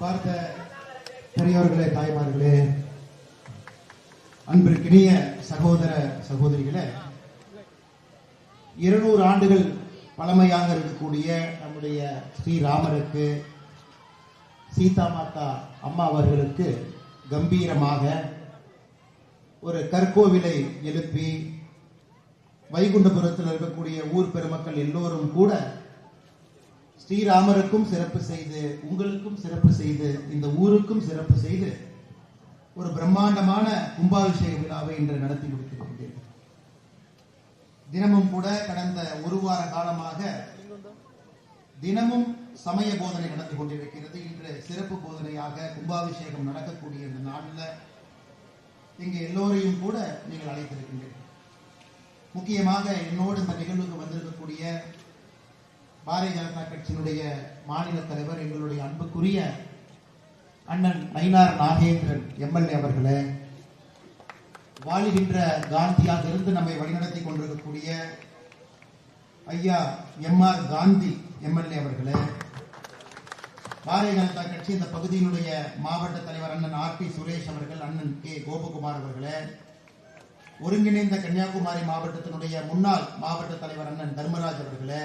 பார்த்த பெரியோர்களே, தாய்மார்களே, அன்பிற்கினிய சகோதர சகோதரிகளே, 200 ஆண்டுகள் பழமையாக இருக்கக்கூடிய நம்முடைய ஸ்ரீராமருக்கு, சீதா மாதா அம்மா அவர்களுக்கு கம்பீரமாக ஒரு கற்கோவிலை எழுப்பி வைகுண்டபுரத்தில் இருக்கக்கூடிய ஊர் பெருமக்கள் எல்லோரும் கூட ஸ்ரீராமருக்கும் சிறப்பு செய்து, உங்களுக்கும் சிறப்பு செய்து, இந்த ஊருக்கும் சிறப்பு செய்து ஒரு பிரம்மாண்டமான கும்பாபிஷேக விழாவை இன்று நடத்தி முடித்திருக்கின்றீர்கள். தினமும் கூட கடந்த ஒரு வார காலமாக தினமும் சமய போதனை நடந்து கொண்டிருக்கிறது. இன்று சிறப்பு போதனையாக கும்பாபிஷேகம் நடக்கக்கூடிய இந்த நாளில் இங்கு எல்லோரையும் கூட நீங்கள் அழைத்திருக்கின்றீர்கள். முக்கியமாக என்னோடு இந்த நிகழ்வுக்கு வந்திருக்கக்கூடிய பாரதிய ஜனதா கட்சியினுடைய மாநில தலைவர், எங்களுடைய அன்புக்குரிய அண்ணன் நயினார் நாகேந்திரன் எம்எல்ஏ அவர்களே, வாழுகின்ற காந்தியாக இருந்து நம்மை வழிநடத்தி கொண்டிருக்கக்கூடிய ஐயா எம்ஆர் காந்தி எம்எல்ஏ அவர்களே, பாரதிய ஜனதா கட்சி இந்த பகுதியினுடைய மாவட்ட தலைவர் அண்ணன் ஆர்.டி. சுரேஷ் அவர்கள், அண்ணன் கே. கோபகுமார் அவர்களே, ஒருங்கிணைந்த கன்னியாகுமரி மாவட்டத்தினுடைய முன்னாள் மாவட்ட தலைவர் அண்ணன் தர்மராஜ் அவர்களே,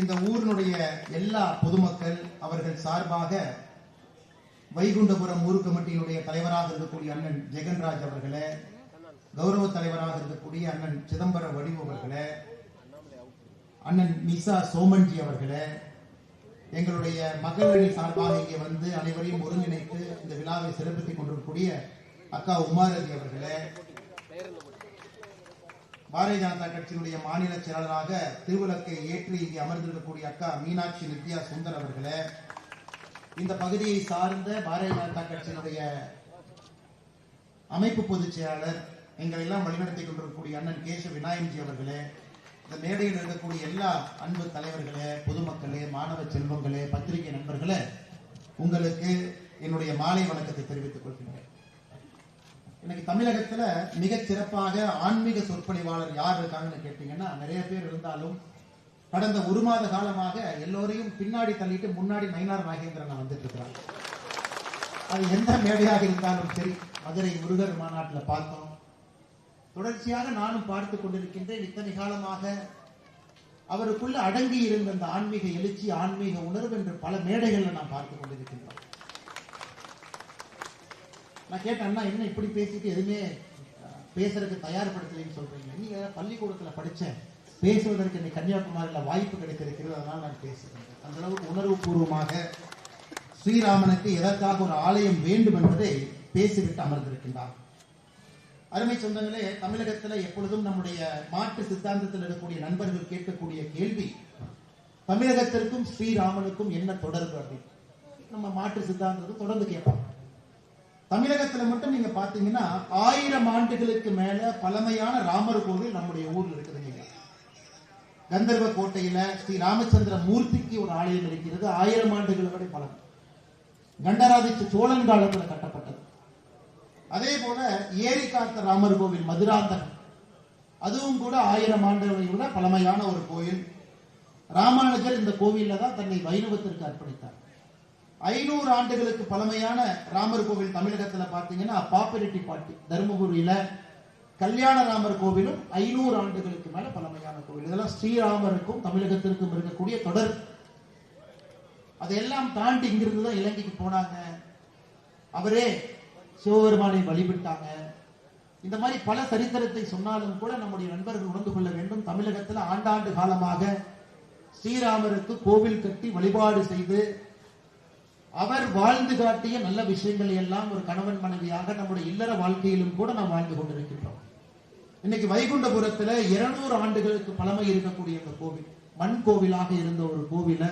இந்த ஊரினுடைய எல்லா பொதுமக்கள் அவர்கள் சார்பாக வைகுண்டபுரம் ஊர் கமிட்டியினுடைய தலைவராக இருக்கக்கூடிய அண்ணன் ஜெகன்ராஜ் அவர்களே, கௌரவ தலைவராக இருக்கக்கூடிய அண்ணன் சிதம்பர வடிவு அவர்களே, அண்ணன் நிசா சோமன்ஜி அவர்களே, எங்களுடைய மகளிரணி சார்பாக இங்கே வந்து அனைவரையும் ஒருங்கிணைத்து இந்த விழாவை சிறப்பித்துக் கொண்டிருக்கக்கூடிய அக்கா உமாரதி அவர்களே, பாரதிய ஜனதா கட்சியினுடைய மாநில செயலாளராக திருவிளக்கை ஏற்றி இங்கே அமர்ந்திருக்கக்கூடிய அக்கா மீனாட்சி நித்யா சுந்தர் அவர்களே, இந்த பகுதியை சார்ந்த பாரதிய ஜனதா கட்சியினுடைய அமைப்பு பொதுச் செயலாளர், எங்களை எல்லாம் வழிநடத்திக் கொண்டிருக்கக்கூடிய அண்ணன் கேசவ விநாயகன்ஜி அவர்களே, இந்த மேடையில் இருக்கக்கூடிய எல்லா அன்பு தலைவர்களே, பொதுமக்களே, மாணவ செல்வங்களே, பத்திரிகை நண்பர்களே, உங்களுக்கு என்னுடைய மாலை வணக்கத்தை தெரிவித்துக் கொள்கிறேன். இன்னைக்கு தமிழகத்துல மிகச் சிறப்பாக ஆன்மீக சொற்பொழிவாளர் யார் இருக்காங்கன்னு கேட்டீங்கன்னா நிறைய பேர் இருந்தாலும், கடந்த ஒரு மாத காலமாக எல்லோரையும் பின்னாடி தள்ளிட்டு முன்னாடி நயினார் நாகேந்திரன் வந்துட்டு இருக்கிறாங்க. அது எந்த மேடையாக இருந்தாலும் சரி, மதுரை முருகர் மாநாட்டில் பார்த்தோம், தொடர்ச்சியாக நானும் பார்த்துக் கொண்டிருக்கின்றேன். இத்தனை காலமாக அவருக்குள்ள அடங்கி இருந்த அந்த ஆன்மீக எழுச்சி, ஆன்மீக உணர்வு என்று பல மேடைகள்ல நான் பார்த்துக் கொண்டிருக்கின்றோம். நான் கேட்டேன்னா, என்ன இப்படி பேசிட்டு எதுவுமே பேசுறதுக்கு தயார்படுத்தலைன்னு சொல்றீங்க? நீங்க பள்ளிக்கூடத்துல படிச்சேன், பேசுவதற்கு இன்னைக்கு கன்னியாகுமரியில வாய்ப்பு கிடைத்திருக்கிறது, அதனால நான் பேசுகிறேன். அந்த அளவுக்கு உணர்வு பூர்வமாக ஸ்ரீராமனுக்கு எதற்காக ஒரு ஆலயம் வேண்டும் என்பதை பேசிவிட்டு அமர்ந்திருக்கின்றார். அருமை சொந்தங்களே, தமிழகத்துல எப்பொழுதும் நம்முடைய மாற்று சித்தாந்தத்தில் இருக்கக்கூடிய நண்பர்கள் கேட்கக்கூடிய கேள்வி, தமிழகத்திற்கும் ஸ்ரீராமனுக்கும் என்ன தொடர்பு அப்படின்னு நம்ம மாற்று சித்தாந்தத்தை தொடர்ந்து கேட்பாங்க. தமிழகத்துல மட்டும் நீங்க பாத்தீங்கன்னா 1000 ஆண்டுகளுக்கு மேல பழமையான ராமர் கோவில் நம்முடைய ஊர்ல இருக்குதுங்க. கந்தர்வ கோட்டையில ஸ்ரீ ராமச்சந்திர மூர்த்திக்கு ஒரு ஆலயம் இருக்கிறது, 1000 ஆண்டுகள் வரை பழமை. கண்டராதித்த சோழன் காலத்தில் கட்டப்பட்டது. அதே போல ஏரி காத்த ராமர் கோவில் மதுராந்தகம், அதுவும் கூட 1000 ஆண்டுகளை விட பழமையான ஒரு கோயில். ராமானுஜர் இந்த கோவில்ல தான் தன்னை வைணவத்திற்கு அர்ப்பணித்தார். 500 ஆண்டுகளுக்கு பழமையான ராமர் கோவில் தமிழகத்துல பாத்தீங்கன்னா பாப்பிரெட்டிப்பட்டி தருமபுரியில கல்யாண ராமர் கோவிலும் 500 ஆண்டுகளுக்கு மேல பழமையான கோவில். இதெல்லாம் ஸ்ரீராமருக்கும் தமிழகத்திற்கும் இருக்கக்கூடிய தொடர். அதையெல்லாம் தாண்டி இங்கிருந்து தான் இலங்கைக்கு போனாங்க, அவரே சிவபெருமானை வழிபட்டாங்க. இந்த மாதிரி பல சரித்திரத்தை சொன்னாலும் கூட நம்முடைய நண்பர்கள் உணர்ந்து கொள்ள வேண்டும், தமிழகத்துல ஆண்டாண்டு காலமாக ஸ்ரீராமருக்கு கோவில் கட்டி வழிபாடு செய்து அவர் வாழ்ந்து காட்டிய நல்ல விஷயங்களை எல்லாம் ஒரு கணவன் மனைவியாக நம்முடைய இல்லற வாழ்க்கையிலும் கூட நாம் வாழ்ந்து கொண்டிருக்கின்றோம். இன்னைக்கு வைகுண்டபுரத்துல 200 ஆண்டுகளுக்கு பழமை இருக்கக்கூடிய இந்த கோவில், மண் கோவிலாக இருந்த ஒரு கோவில,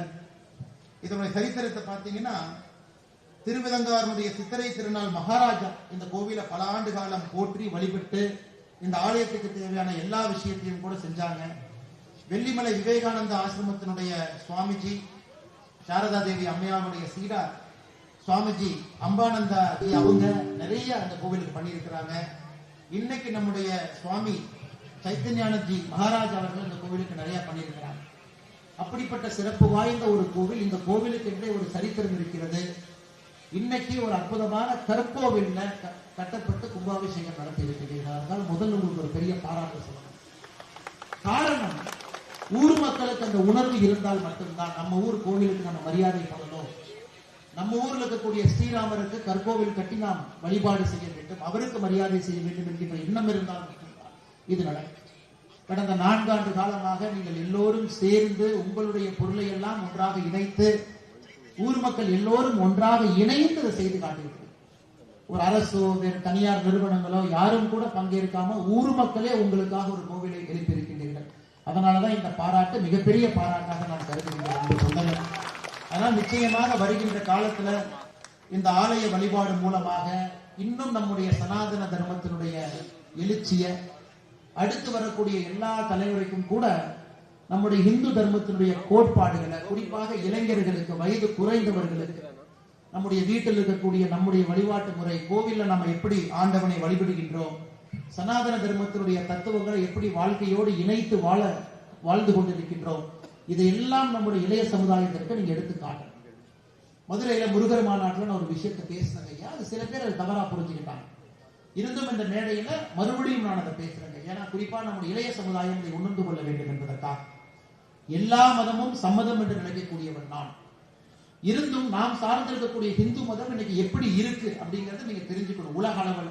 இதனுடைய சரித்திரத்தை பார்த்தீங்கன்னா, திருவிதங்காரனுடைய சித்திரை திருநாள் மகாராஜா இந்த கோவிலை பல ஆண்டு காலம் போற்றி வழிபட்டு இந்த ஆலயத்துக்கு தேவையான எல்லா விஷயத்தையும் கூட செஞ்சாங்க. வெள்ளிமலை விவேகானந்த ஆசிரமத்தினுடைய சுவாமிஜி, சாரதா தேவி அம்மையாருடைய சீடா சுவாமிஜி அம்பானந்தா அவங்க நிறைய அந்த கோவிலுக்கு பண்ணியிருக்கிறாங்க. இன்னைக்கு நம்முடைய சுவாமி சைத்தன்யானந்தி மகாராஜ் அவர்கள் இந்த கோவிலுக்கு நிறைய பண்ணியிருக்கிறாங்க. அப்படிப்பட்ட சிறப்பு வாய்ந்த ஒரு கோவில். இந்த கோவிலுக்கு என்றே ஒரு சரித்திரம் இருக்கிறது. இன்னைக்கு ஒரு அற்புதமான கற்கோவில்ல கட்டப்பட்டு கும்பாபிஷேகம் நடத்தி இருக்கிறீர்கள். முதல்ல உங்களுக்கு ஒரு பெரிய பாராட்டு சொல்லணும். காரணம், ஊர் மக்களுக்கு அந்த உணர்வு இருந்தால் மட்டும்தான் நம்ம ஊர் கோவிலுக்கு நம்ம மரியாதை பண்ணணும், நம்ம ஊர்ல இருக்கக்கூடிய ஸ்ரீராமருக்கு கற்கோவில் கட்டி நாம் வழிபாடு செய்ய வேண்டும், அவருக்கு மரியாதை செய்ய வேண்டும் என்கின்ற எண்ணம் இருந்தால் மட்டும்தான் இது நடக்கும். கடந்த 4 ஆண்டு காலமாக நீங்கள் எல்லோரும் சேர்ந்து உங்களுடைய பொருளை எல்லாம் ஒன்றாக இணைத்து ஊர் மக்கள் எல்லோரும் ஒன்றாக இணைந்து அதை செய்து காட்டியிருக்கிறது. ஒரு அரசோ வேறு தனியார் நிறுவனங்களோ யாரும் கூட பங்கேற்காம ஊர் மக்களே உங்களுக்காக ஒரு கோவிலை எழுப்பியிருக்கின்றீர்கள். அதனாலதான் இந்த பாராட்டு மிகப்பெரிய பாராட்டாக நான் கருதுகின்றேன் என்று சொன்னேன். அதனால் நிச்சயமாக வருகின்ற காலத்துல இந்த ஆலய வழிபாடு மூலமாக இன்னும் நம்முடைய சனாதன தர்மத்தினுடைய எழுச்சிய அடுத்து வரக்கூடிய எல்லா தலைவருக்கும் கூட நம்முடைய இந்து தர்மத்தினுடைய கோட்பாடுகளை, குறிப்பாக இளைஞர்களுக்கு, வயது குறைந்தவர்களுக்கு, நம்முடைய வீட்டில் இருக்கக்கூடிய நம்முடைய வழிபாட்டு முறை, கோவில்ல நம்ம எப்படி ஆண்டவனை வழிபடுகின்றோம், சனாதன தர்மத்தினுடைய தத்துவங்களை எப்படி வாழ்க்கையோடு இணைத்து வாழ்ந்து கொண்டிருக்கின்றோம், இதையெல்லாம் நம்முடைய இளைய சமுதாயத்திற்கு நீங்க எடுத்து காட்டணும். மதுரையில முருகர் மாநாட்டில் நான் ஒரு விஷயத்தை பேசினேங்க ஐயா. அது சில பேர் அது தவறா புரிஞ்சுக்கிட்டாங்க. இருந்தும் இந்த மேடையில மறுபடியும் நான் அதை பேசுறேங்க. ஏன்னா குறிப்பா நம்முடைய இளைய சமுதாயம் இதை உணர்ந்து கொள்ள வேண்டும் என்பதற்காக. எல்லா மதமும் சம்மதம் என்று நினைக்கக்கூடியவர் நான். இருந்தும் நாம் சார்ந்திருக்கக்கூடிய இந்து மதம் இன்னைக்கு எப்படி இருக்கு அப்படிங்கறத நீங்க தெரிஞ்சுக்கணும். உலக அளவில்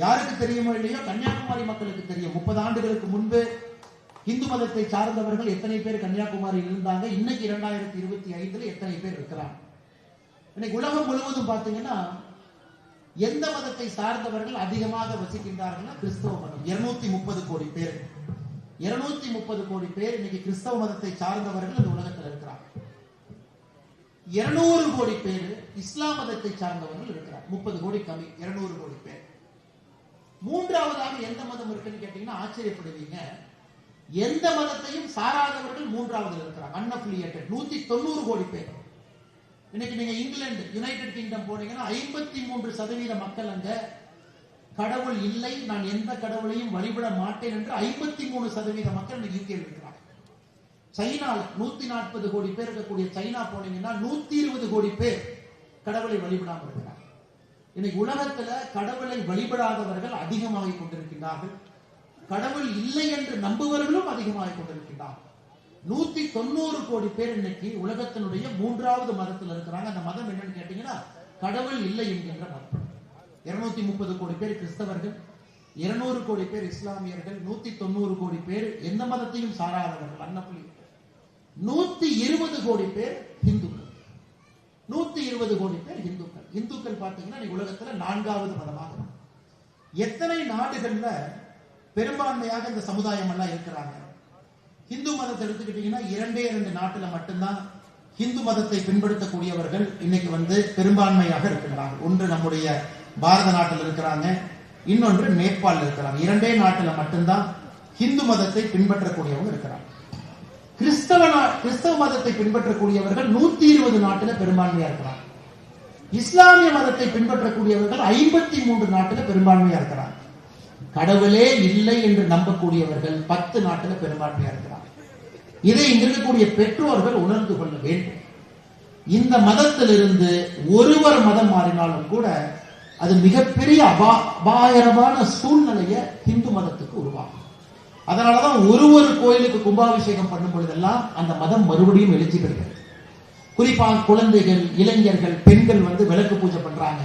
யாருக்கு தெரியுமோ இல்லையோ, கன்னியாகுமரி மக்களுக்கு தெரியும். 30 ஆண்டுகளுக்கு முன்பு இந்து மதத்தை சார்ந்தவர்கள் எத்தனை பேர் கன்னியாகுமரியில் இருந்தாங்க, இன்னைக்கு 2025 எத்தனை பேர் இருக்கிறாங்க. இன்னைக்கு உலகம் முழுவதும் பாத்தீங்கன்னா எந்த மதத்தை சார்ந்தவர்கள் அதிகமாக வசிக்கின்றார்கள்? கிறிஸ்தவ மதம். 230 கோடி பேர். 230 கோடி பேர் இன்னைக்கு கிறிஸ்தவ மதத்தை சார்ந்தவர்கள் இந்த உலகத்தில் இருக்கிறார். 200 கோடி பேர் இஸ்லாம் மதத்தை சார்ந்தவர்கள் இருக்கிறார். 30 கோடி கம்மி, 200 கோடி பேர். மூன்றாவதாக எந்த மதம் இருக்குன்னு கேட்டீங்கன்னா ஆச்சரியப்படுவீங்க. எந்த மதத்தையும் சாராதவர்கள் மூன்றாவது இருக்கிறார், அன்அஃபிலியேட்டட். 190 கோடி பேர். இன்னைக்கு நீங்க இங்கிலாந்து, யுனைடெட் கிங்டம் போனீங்கன்னா 53% மக்கள் அங்க கடவுள் இல்லை, நான் எந்த கடவுளையும் வழிபட மாட்டேன் என்று 53% மக்கள் இன்னைக்கு யூகே இருக்கிறாங்க. சைனால 140 கோடி பேர் இருக்கக்கூடிய சைனா போனீங்கன்னா 120 கோடி பேர் கடவுளை வழிபடாமல் இருக்கிறார். இன்னைக்கு உலகத்துல கடவுளை வழிபடாதவர்கள் அதிகமாகிக் கொண்டிருக்கின்றார்கள், கடவுள் இல்லை என்று நம்புவர்களும் அதிகமாகிக் கொண்டிருக்கின்றார்கள். 190 கோடி பேர் இன்னைக்கு உலகத்தினுடைய 3வது மதத்தில் இருக்கிறாங்க. அந்த மதம் என்னன்னு கேட்டீங்கன்னா கடவுள் இல்லை என்கின்ற மதம். 230 கோடி பேர் கிறிஸ்தவர்கள், 200 கோடி பேர் இஸ்லாமியர்கள், 190 கோடி பேர் எந்த மதத்தையும் சாராதவர்கள், அன்னப்புள்ளி. 120 கோடி பேர் இந்துக்கள். 120 கோடி பேர் இந்துக்கள். இந்துக்கள் பாத்தீங்கன்னா உலகத்துல 4வது மதமாக. எத்தனை நாடுகள்ல பெரும்பான்மையாக இந்த சமுதாயம் எல்லாம் இருக்கிறாங்க? இந்து மதத்தை எடுத்துக்கிட்டீங்கன்னா 2 நாட்டுல மட்டும்தான் இந்து மதத்தை பின்பற்றக்கூடியவர்கள் இன்னைக்கு பெரும்பான்மையாக இருக்கிறார்கள். ஒன்று நம்முடைய பாரத நாட்டில் இருக்கிறாங்க, இன்னொன்று நேபாள் இருக்கிறாங்க. 2 நாட்டுல மட்டும்தான் இந்து மதத்தை பின்பற்றக்கூடியவங்க இருக்கிறாங்க. கிறிஸ்தவ மதத்தை பின்பற்றக்கூடியவர்கள் 120 நாட்டுல பெரும்பான்மையா இருக்கிறாங்க. இஸ்லாமிய மதத்தை பின்பற்றக்கூடியவர்கள் 53 நாட்டுல பெரும்பான்மையா இருக்கிறாங்க. கடவுளே இல்லை என்று நம்பக்கூடியவர்கள் 10 நாட்டுல பெரும்பான்மையா இருக்கிறாங்க. இதை இங்க இருக்கக்கூடிய பெற்றோர்கள் உணர்ந்து கொள்ள வேண்டும். இந்த மதத்திலிருந்து ஒருவர் மதம் மாறினாலும் கூட அது மிகப்பெரிய அபாயகரமான சூழ்நிலையை இந்து மதத்துக்கு உருவாகும். அதனாலதான் ஒரு கோயிலுக்கு கும்பாபிஷேகம் பண்ணும் பொழுதெல்லாம் அந்த மதம் மறுபடியும் எழுச்சி பெறுகிறது. குறிப்பாக குழந்தைகள், இளைஞர்கள், பெண்கள் விளக்கு பூஜை பண்றாங்க.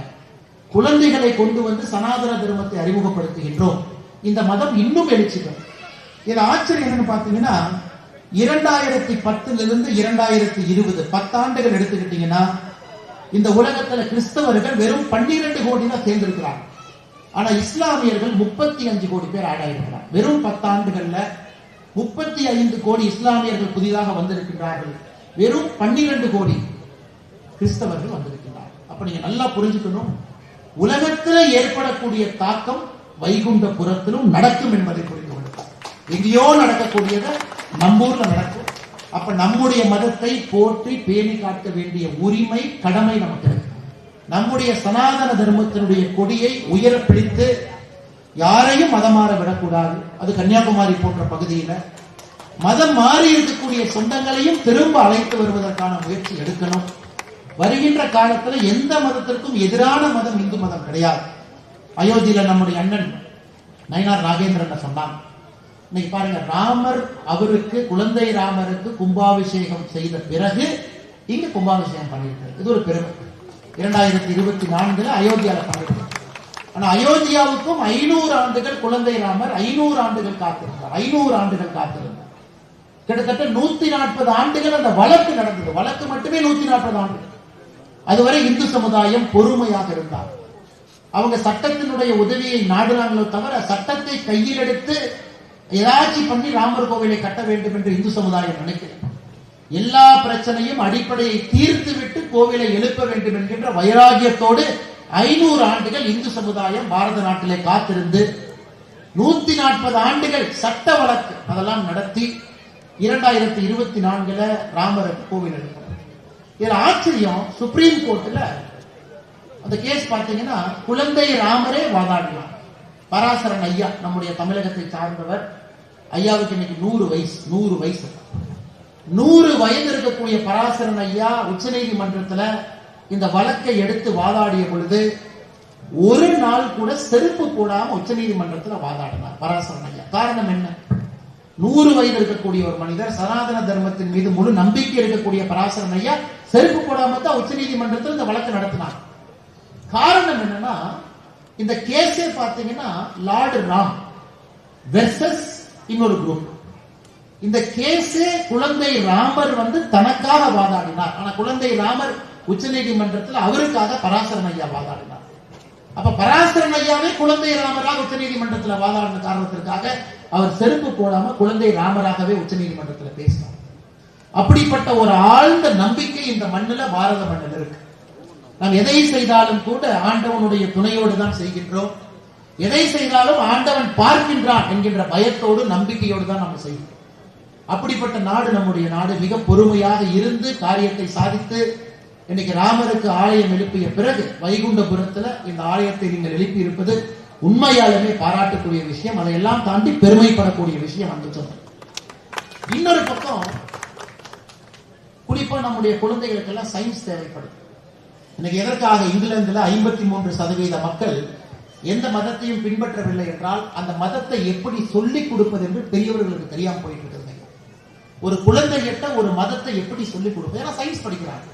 குழந்தைகளை கொண்டு சனாதன தர்மத்தை அறிமுகப்படுத்துகின்றோம். இந்த மதம் இன்னும் எழுச்சி பெறும். இது ஆச்சரியம் என்னன்னு பாத்தீங்கன்னா 2010 2020 10 ஆண்டுகள் எடுத்துக்கிட்டீங்கன்னா இந்த உலகத்துல கிறிஸ்தவர்கள் வெறும் 12 கோடி தான் சேர்ந்திருக்கிறாங்க. ஆனா இஸ்லாமியர்கள் 35 கோடி பேர் ஆட் ஆயிருக்கிறார். வெறும் 10 ஆண்டுகள்ல 35 கோடி இஸ்லாமியர்கள் புதிதாக வந்திருக்கிறார்கள். வெறும் 12 கோடி கிறிஸ்தவர்கள் வந்திருக்கிறார். அப்ப நீங்க நல்லா புரிஞ்சுக்கணும், உலகத்துல ஏற்படக்கூடிய தாக்கம் வைகுண்டபுரத்திலும் நடக்கும் என்பதை புரிந்து கொள்ளுங்கள். எங்கேயோ நடக்கக்கூடியதை நம்ம ஊர்ல நடக்கும். அப்ப நம்முடைய மதத்தை போற்றி பேணி காக்க வேண்டிய உரிமை, கடமை நமக்கு இருக்கு. நம்முடைய சனாதன தர்மத்தினுடைய கொடியை உயர பிடித்து யாரையும் மதமாற விடக்கூடாது. அது கன்னியாகுமரி போன்ற பகுதியில மதம் மாறி இருக்கக்கூடிய சொந்தங்களையும் திரும்ப அழைத்து வருவதற்கான முயற்சி எடுக்கணும். வருகின்ற காலத்துல எந்த மதத்திற்கும் எதிரான மதம் இந்து மதம் கிடையாது. அயோத்தியில நம்முடைய அண்ணன் நயினார் நாகேந்திரன் சொன்னாங்க, இன்னைக்கு பாருங்க, ராமர் அவருக்கு குழந்தை ராமருக்கு கும்பாபிஷேகம் செய்த பிறகு இங்க கும்பாபிஷேகம் பண்ணியிருக்காரு. இது ஒரு பெருமை. 2024 அயோத்தியால பண்ணிருக்காரு. ஆனா அயோத்தியாவுக்கும் 500 ஆண்டுகள் குழந்தை ராமர் 500 ஆண்டுகள் காத்திருந்தார். 500 ஆண்டுகள் காத்திருந்தார். கிட்டத்தட்ட 140 ஆண்டுகள் அந்த வழக்கு நடந்தது. வழக்கு மட்டுமே 140 ஆண்டுகள். அதுவரை இந்து சமுதாயம் பொறுமையாக இருந்தார். அவங்க சட்டத்தினுடைய உதவியை நாடுறாங்களோ தவிர சட்டத்தை கையில் எடுத்து ஏதாச்சும் பண்ணி ராமர் கோவிலை கட்ட வேண்டும் என்று இந்து சமுதாயம் நினைக்கிறது. எல்லா பிரச்சனையும் அடிப்படையை தீர்த்து விட்டு கோவிலை எழுப்ப வேண்டும் என்கின்ற வைராகியத்தோடு 500 ஆண்டுகள் இந்து சமுதாயம் பாரத நாட்டிலே காத்திருந்து 140 ஆண்டுகள் சட்ட வழக்கு அதெல்லாம் நடத்தி 2024 ராமருக்கு கோவில் எழுப்பணும். இதுல ஆச்சரியம், சுப்ரீம் கோர்ட்ல அந்த கேஸ் பார்த்தீங்கன்னா குழந்தை ராமரே வாதாடினார். பராசரன் ஐயா நம்முடைய தமிழகத்தை சார்ந்தவர். ஐயாவுக்கு இன்னைக்கு 100 வயசு. 100 வயது இருக்கக்கூடிய பராசரன் ஐயா உச்ச நீதிமன்றத்தில் இந்த வழக்கை எடுத்து வாதாடிய பொழுது ஒரு நாள் கூட செருப்பு போடாம உச்ச நீதிமன்றத்தில் வாதாடினார் பராசரன் ஐயா. காரணம் என்ன? 100 வயது இருக்கக்கூடிய ஒரு மனிதர், சனாதன தர்மத்தின் மீது முழு நம்பிக்கை இருக்கக்கூடிய பராசரன் ஐயா செருப்பு போடாம தான் உச்ச நீதிமன்றத்தில் இந்த வழக்கு நடத்தினார். காரணம் என்னன்னா, இந்த கேஸே பாத்தீங்கன்னா லார்டு ராம் வெர்சஸ் இன்னொரு குரூப். இந்த கேஸே குழந்தை ராமர் தனக்காக வாதாடினார். ஆனா குழந்தை ராமர் உச்ச நீதிமன்றத்தில் அவருக்காக பராசரன் ஐயா வாதாடினார். அப்ப பராசரன் ஐயாவே குழந்தை ராமராக உச்ச நீதிமன்றத்தில் வாதாடின காரணத்திற்காக அவர் செருப்பு போடாம குழந்தை ராமராகவே உச்ச நீதிமன்றத்தில் பேசினார். அப்படிப்பட்ட ஒரு ஆழ்ந்த நம்பிக்கை இந்த மண்ணில், பாரத மண்ணில் இருக்கு. நாம் எதை செய்தாலும் கூட ஆண்டவனுடைய துணையோடு தான் செய்கின்றோம். எதை செய்தாலும் ஆண்டவன் பார்க்கின்றான் என்கின்ற பயத்தோடு நம்பிக்கையோடு தான் நம்ம செய்கிறோம். அப்படிப்பட்ட நாடு நம்முடைய நாடு. மிக பொறுமையாக இருந்து காரியத்தை சாதித்து இன்னைக்கு ராமருக்கு ஆலயம் எழுப்பிய பிறகு வைகுண்டபுரத்துல இந்த ஆலயத்தை நீங்கள் எழுப்பி இருப்பது உண்மையாலுமே பாராட்டக்கூடிய விஷயம். அதையெல்லாம் தாண்டி பெருமைப்படக்கூடிய விஷயம். அந்த சொன்ன இன்னொரு பக்கம், குறிப்பா நம்முடைய குழந்தைகளுக்கு எல்லாம் சயின்ஸ் தேவைப்படுது. இன்னைக்கு எதற்காக இங்கிலாந்துல 53% மக்கள் எந்த மதத்தையும் பின்பற்றவில்லை என்றால் அந்த மதத்தை எப்படி சொல்லிக் கொடுப்பது என்று பெரியவர்களுக்கு தெரியாம போயிட்டு இருக்கிறது. ஒரு குழந்தை கிட்ட ஒரு மதத்தை எப்படி சொல்லிக் கொடுப்பது? ஏன்னா சயின்ஸ் படிக்கிறாங்க,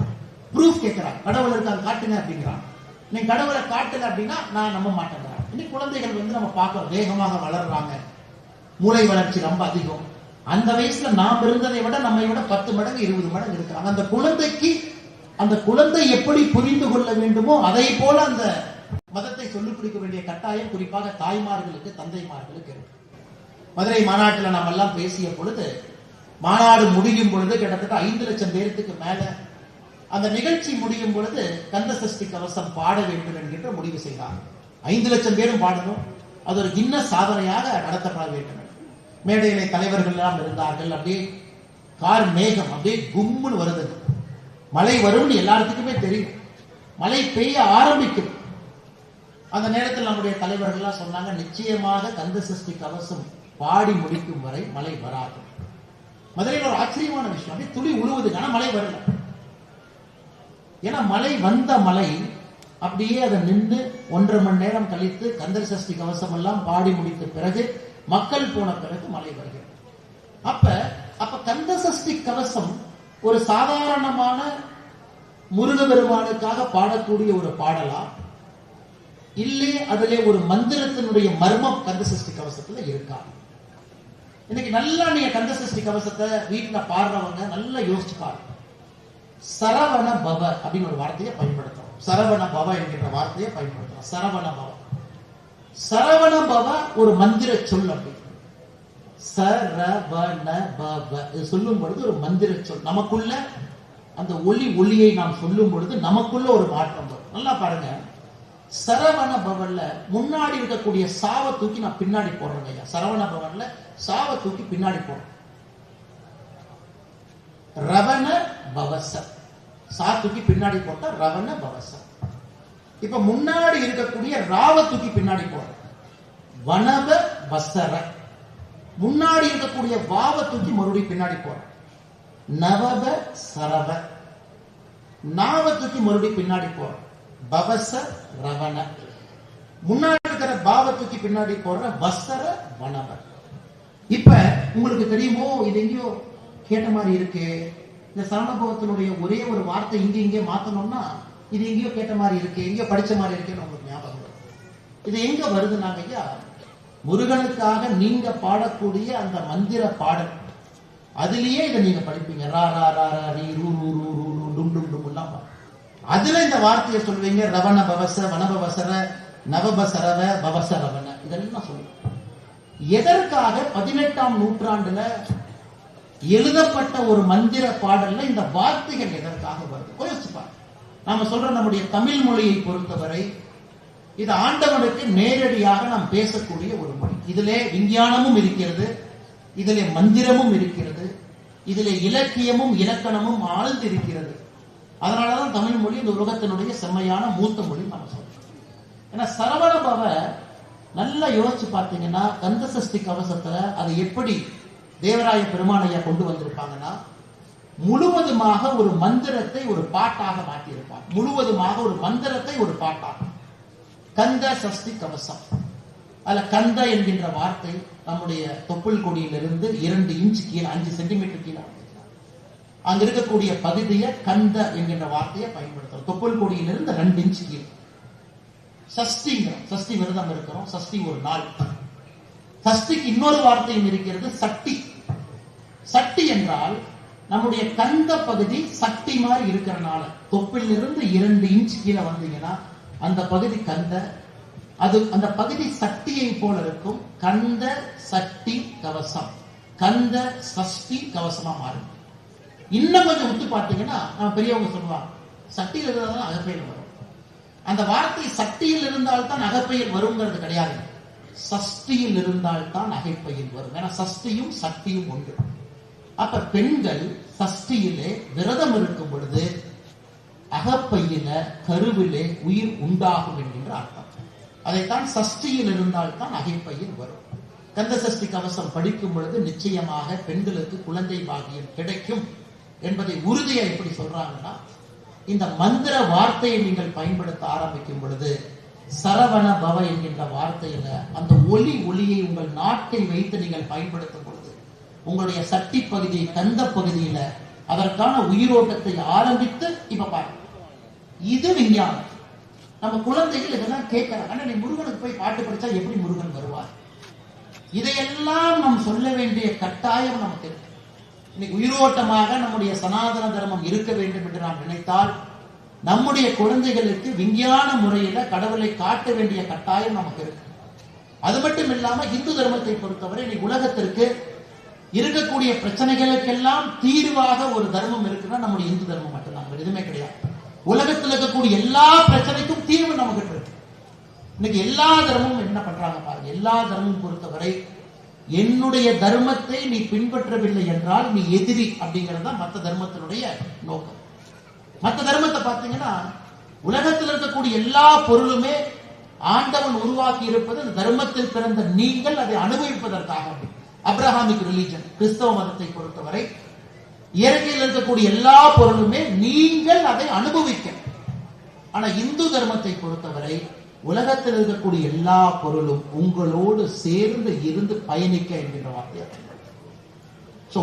ப்ரூஃப் கேட்கிறாங்க, கடவுள் இருக்காங்க காட்டுங்க அப்படிங்கிறாங்க. நீங்க கடவுளை காட்டல அப்படின்னா நான் நம்ப மாட்டேங்கிறாங்க. இன்னைக்கு குழந்தைகள் நம்ம பார்க்கிறோம், வேகமாக வளர்றாங்க, மூளை வளர்ச்சி ரொம்ப அதிகம். அந்த வயசுல நாம் இருந்ததை விட நம்மை விட 10 மடங்கு 20 மடங்கு இருக்கிறாங்க. அந்த குழந்தைக்கு அந்த குழந்தை எப்படி புரிந்து கொள்ள வேண்டுமோ அதை போல அந்த மதத்தை சொல்லிக் கொடுக்க வேண்டிய கட்டாயம் குறிப்பாக தாய்மார்களுக்கு, தந்தைமார்களுக்கு இருக்கு. மதுரை மாநாட்டில் நாம் எல்லாம் பேசிய பொழுது, மாநாடு முடியும் பொழுது கிட்டத்தட்ட 5 லட்சம் பேருக்கு மேல அந்த நிகழ்ச்சி முடியும் பொழுது கந்த சஷ்டி கவசம் பாட வேண்டும் என்கின்ற முடிவு செய்தார். 5 லட்சம் பேரும் பாடணும், அது ஒரு கின்னஸ் சாதனையாக நடத்தப்பட வேண்டும். மேடையிலே தலைவர்கள் எல்லாம் இருந்தார்கள். அப்படியே கார் மேகம் அப்படியே கும்முன்னு வருது. மழை வரும்னு எல்லாத்துக்குமே தெரியும். மழை பெய்ய ஆரம்பிக்கும். அந்த நேரத்தில் நம்முடைய தலைவர்கள் எல்லாம் சொன்னாங்க, நிச்சயமாக கந்த சஷ்டி கவசம் பாடி முடிக்கும் வரை மழை வராது. மதுரையில் ஒரு ஆச்சரியமான விஷயம், அப்படியே துளி உழுவுதுக்கான மழை வரல. ஏன்னா மழை வந்த மழை அப்படியே அதை நின்று 1.5 மணி நேரம் கழித்து கந்தர் சஷ்டி கவசம் எல்லாம் பாடி முடித்த பிறகு மக்கள் போன பிறகு மழை வருகிறது. அப்ப கந்த சஷ்டி கவசம் ஒரு சாதாரணமான முருக பெருமானுக்காக பாடக்கூடிய ஒரு பாடலா, இல்லை அதிலே ஒரு மந்திரத்தினுடைய மர்மம் கந்த சஷ்டி கவசத்துல இருக்கா? இன்னைக்கு நல்லா நீங்க கந்த சஷ்டி கவசத்தை வீட்டுல பாடுறவங்க நல்லா யோசிச்சு பாருங்க. சரவண பவ அப்படின்னு ஒரு வார்த்தையை பயன்படுத்துறோம். சரவண பவ என்கின்ற வார்த்தையை பயன்படுத்துறோம். சரவண பவ ஒரு மந்திர சொல். அப்படி சரவண பவ சொல்லும் பொழுது ஒரு மந்திர சொல். நமக்குள்ள அந்த ஒளியை நாம் சொல்லும் பொழுது நமக்குள்ள ஒரு மாற்றம் வரும். நல்லா பாருங்க, சரவண பவன்ல முன்னாடி இருக்கக்கூடிய சாவ தூக்கி நான் பின்னாடி போடுறேன் ஐயா. சரவண பவன்ல சாவ தூக்கி பின்னாடி போடுறேன். ரவண பவச, சா தூக்கி பின்னாடி போட்டா ரவண பவச. இப்ப முன்னாடி இருக்கக்கூடிய ராவ தூக்கி பின்னாடி போடுறேன். வனவ வசர. முன்னாடி இருக்கக்கூடிய வாவை தூக்கி மறுபடியும் பின்னாடி போற. நவப சரவ. நாவை தூக்கி மறுபடியும் பின்னாடி போற. பவச ரவண. முன்னாடி இருக்கிற பாவை தூக்கி பின்னாடி போற வசர வனவ. இப்ப உங்களுக்கு தெரியுமோ, இது எங்கேயோ கேட்ட மாதிரி இருக்கு. இந்த சரணபவத்தினுடைய ஒரே ஒரு வார்த்தை இங்கே மாத்தணும்னா இது எங்கேயோ கேட்ட மாதிரி இருக்கு, எங்கேயோ படிச்ச மாதிரி இருக்குன்னு உங்களுக்கு ஞாபகம். இது எங்க வருதுன்னாங்க ஐயா, முருகனுக்காக நீங்க பாடக்கூடிய அந்த மந்திர பாடல், அதுலயே இதை நீங்க படிப்பீங்க. ரா ரா ரா ரா ரீ ரூ ரூ ரூ ரூ ரூ டும் டும் டும் எல்லாம். அதுல இந்த வார்த்தையை சொல்வீங்க. ரவண பவச வனபவசர நவபசரவ பவச ரவண இதெல்லாம் சொல்லுங்க. எதற்காக 18ஆம் நூற்றாண்டுல எழுதப்பட்ட ஒரு மந்திர பாடல்ல இந்த வார்த்தைகள் எதற்காக வருது யோசிச்சுப்பாங்க. நாம சொல்ற நம்முடைய தமிழ் மொழியை பொறுத்தவரை இது ஆண்டவனுக்கு நேரடியாக நாம் பேசக்கூடிய ஒரு மொழி. இதிலே விஞ்ஞானமும் இருக்கிறது, இதிலே மந்திரமும் இருக்கிறது, இதிலே இலக்கியமும் இலக்கணமும் ஆழ்ந்து இருக்கிறது. அதனாலதான் தமிழ் மொழி இந்த உலகத்தினுடைய செம்மையான மூத்த மொழி நம்ம சொல்றோம். ஏன்னா சரவண பவ நல்லா யோசிச்சு பார்த்தீங்கன்னா கந்த சஷ்டி கவசத்துல அதை எப்படி தேவராய பெருமானையா கொண்டு வந்திருப்பாங்கன்னா, முழுவதுமாக ஒரு மந்திரத்தை ஒரு பாட்டாக மாற்றியிருப்பாங்க. முழுவதுமாக ஒரு மந்திரத்தை ஒரு பாட்டாக. கந்த சஷ்டி கவசம். அதுல கந்த என்கின்ற வார்த்தை நம்முடைய தொப்புள் கொடியிலிருந்து 2 இன்ச் கீழே 5 சென்டிமீட்டர் கீழே அங்க இருக்கக்கூடிய பகுதியை கந்த என்கின்ற வார்த்தையை பயன்படுத்துறோம். தொப்புள் கொடியிலிருந்து 2 இன்ச் கீழே. சஷ்டிங்கிறோம். சஷ்டி விரதம் இருக்கிறோம். சஷ்டி ஒரு நாள். சஷ்டிக்கு இன்னொரு வார்த்தையும் இருக்கிறது, சட்டி. சட்டி என்றால் நம்முடைய கந்த பகுதி சட்டி மாதிரி இருக்கிறனால தொப்பில் இருந்து 2 இன்ச் கீழே வந்தீங்கன்னா அந்த பகுதி கந்த. அது அந்த பகுதி சட்டியை போல இருக்கும். கந்த சட்டி கவசம், கந்த சஷ்டி கவசமா மாறும். இன்னும் கொஞ்சம் உத்து பார்த்தீங்கன்னா நம்ம பெரியவங்க சொல்லுவாங்க, சட்டியில் இருந்தால்தான் அகப்பெயர் வரும். அந்த வார்த்தை சட்டியில் இருந்தால்தான் அகப்பெயர் வருங்கிறது கிடையாது, சஷ்டியில் இருந்தால்தான் அகைப்பெயர் வரும். ஏன்னா சஷ்டியும் சக்தியும் ஒன்று. அப்ப பெண்கள் சஷ்டியிலே விரதம் இருக்கும் பொழுது அகப்பையில கருவிலே உயிர் உண்டாகும் என்கின்ற அர்த்தம். அதைத்தான் சஷ்டியில் இருந்தால்தான் அகைப்பையில் வரும். கந்த சஷ்டி கவசம் படிக்கும் பொழுது நிச்சயமாக பெண்களுக்கு குழந்தை பாக்கியம் கிடைக்கும் என்பதை உறுதியா எப்படி சொல்றாங்கன்னா, இந்த மந்திர வார்த்தையை நீங்கள் பயன்படுத்த ஆரம்பிக்கும் பொழுது சரவண பவ என்கின்ற வார்த்தையில அந்த ஒளியை உங்கள் நாட்டை வைத்து நீங்கள் பயன்படுத்தும் பொழுது உங்களுடைய சட்டி பகுதி கந்த பகுதியில அதற்கான உயிரோட்டத்தை ஆரம்பித்து இப்ப பாருங்க. இது விஞ்ஞானம். நம்ம குழந்தைகள் இதெல்லாம் கேட்கறாங்க. ஆனா நீ முருகனுக்கு போய் பாட்டு படிச்சா எப்படி முருகன் வருவார்? இதையெல்லாம் நாம் சொல்ல வேண்டிய கட்டாயம் நமக்கு இருக்கு. இன்னைக்கு உயிரோட்டமாக நம்முடைய சனாதன தர்மம் இருக்க வேண்டும் என்று நாம் நினைத்தால் நம்முடைய குழந்தைகளுக்கு விஞ்ஞான முறையில கடவுளை காட்ட வேண்டிய கட்டாயம் நமக்கு இருக்கு. அது மட்டும் இல்லாம இந்து தர்மத்தை பொறுத்தவரை இன்னைக்கு உலகத்திற்கு இருக்கக்கூடிய பிரச்சனைகளுக்கெல்லாம் தீர்வாக ஒரு தர்மம் இருக்குன்னா நம்முடைய இந்து தர்மம் மட்டும்தான், எதுவுமே கிடையாது. உலகத்தில் இருக்கக்கூடிய எல்லா பிரச்சனைக்கும் தீர்வு நமக்கு இருக்கு. இன்னைக்கு எல்லா தர்மமும் என்ன பண்றாங்க பாருங்க. எல்லா தர்மமும் பொறுத்தவரை என்னுடைய தர்மத்தை நீ பின்பற்றவில்லை என்றால் நீ எதிரி அப்படிங்கிறது தான் மற்ற தர்மத்தினுடைய நோக்கம். மற்ற தர்மத்தை பார்த்தீங்கன்னா உலகத்தில் இருக்கக்கூடிய எல்லா பொருளுமே ஆண்டவன் உருவாக்கி இருப்பது அந்த தர்மத்தில் பிறந்த நீங்கள் அதை அனுபவிப்பதற்காக. அப்ரஹாமிக் ரிலிஜன் கிறிஸ்தவ மதத்தை பொறுத்தவரை இயற்கையில் இருக்கக்கூடிய எல்லா பொருளுமே நீங்கள் அதை அனுபவிக்க. ஆனா இந்து தர்மத்தை பொறுத்தவரை உலகத்தில் இருக்கக்கூடிய எல்லா பொருளும் உங்களோடு சேர்ந்து இருந்து பயணிக்க என்கின்ற வார்த்தை.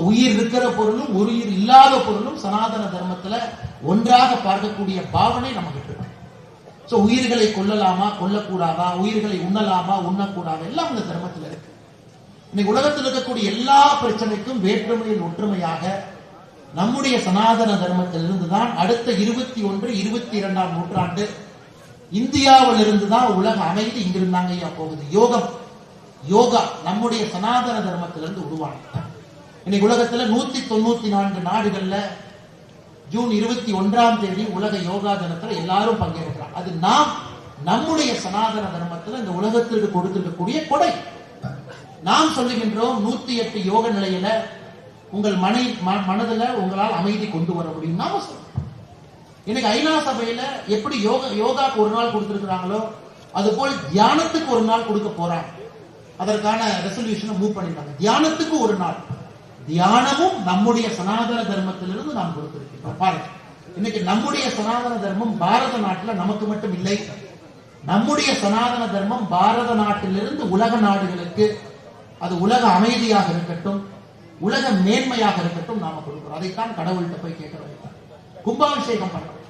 உயிர் இருக்கிற பொருளும் உயிர் இல்லாத பொருளும் சனாதன தர்மத்துல ஒன்றாக பார்க்கக்கூடிய பாவனை நமக்கு இருக்கு. உயிர்களை கொல்லலாமா கொல்லக்கூடாதா, உயிர்களை உண்ணலாமா உண்ணக்கூடாது, எல்லாம் இந்த தர்மத்தில் இருக்கு. இன்னைக்கு உலகத்தில் இருக்கக்கூடிய எல்லா பிரச்சனைக்கும் வேற்றுமையில் ஒற்றுமையாக நம்முடைய சனாதன தர்மத்திலிருந்து தான் அடுத்த 21, 22ஆம் நூற்றாண்டு இந்தியாவில் இருந்துதான் உலக அமைதி இங்கிருந்தாங்க ஐயா போகுது. யோகா நம்முடைய சனாதன தர்மத்திலிருந்து உருவானது. இன்னைக்கு உலகத்துல 194 நாடுகள்ல ஜூன் 21ஆம் தேதி உலக யோகா தினத்துல எல்லாரும் பங்கேற்கிறாங்க. அது நம்முடைய சனாதன தர்மத்துல இந்த உலகத்திற்கு கொடுத்திருக்கக்கூடிய கொடை. நாம் சொல்லுகின்றோம் 108 யோக நிலையில உங்கள் மனதுல உங்களால் அமைதி கொண்டு வர முடியும் நாம சொல்றோம். இன்னைக்கு ஐநா சபையில எப்படி யோகாக்கு ஒரு நாள் கொடுத்திருக்கிறாங்களோ அது போல் தியானத்துக்கு ஒரு நாள் கொடுக்க போறாங்க. அதற்கான ரெசல்யூஷனை மூவ் பண்ணிட்டாங்க. தியானத்துக்கு ஒரு நாள். தியானமும் நம்முடைய சனாதன தர்மத்திலிருந்து நாம் கொடுத்திருக்கிறோம். பாருங்க, இன்னைக்கு நம்முடைய சனாதன தர்மம் பாரத நாட்டில் நமக்கு மட்டும் இல்லை. நம்முடைய சனாதன தர்மம் பாரத நாட்டிலிருந்து உலக நாடுகளுக்கு, அது உலக அமைதியாக இருக்கட்டும், உலக மேன்மையாக இருக்கட்டும், நாம கொடுக்கிறோம். அதைத்தான் கடவுள்கிட்ட போய் கேட்க வைத்தார். கும்பாபிஷேகம் பண்றோம்.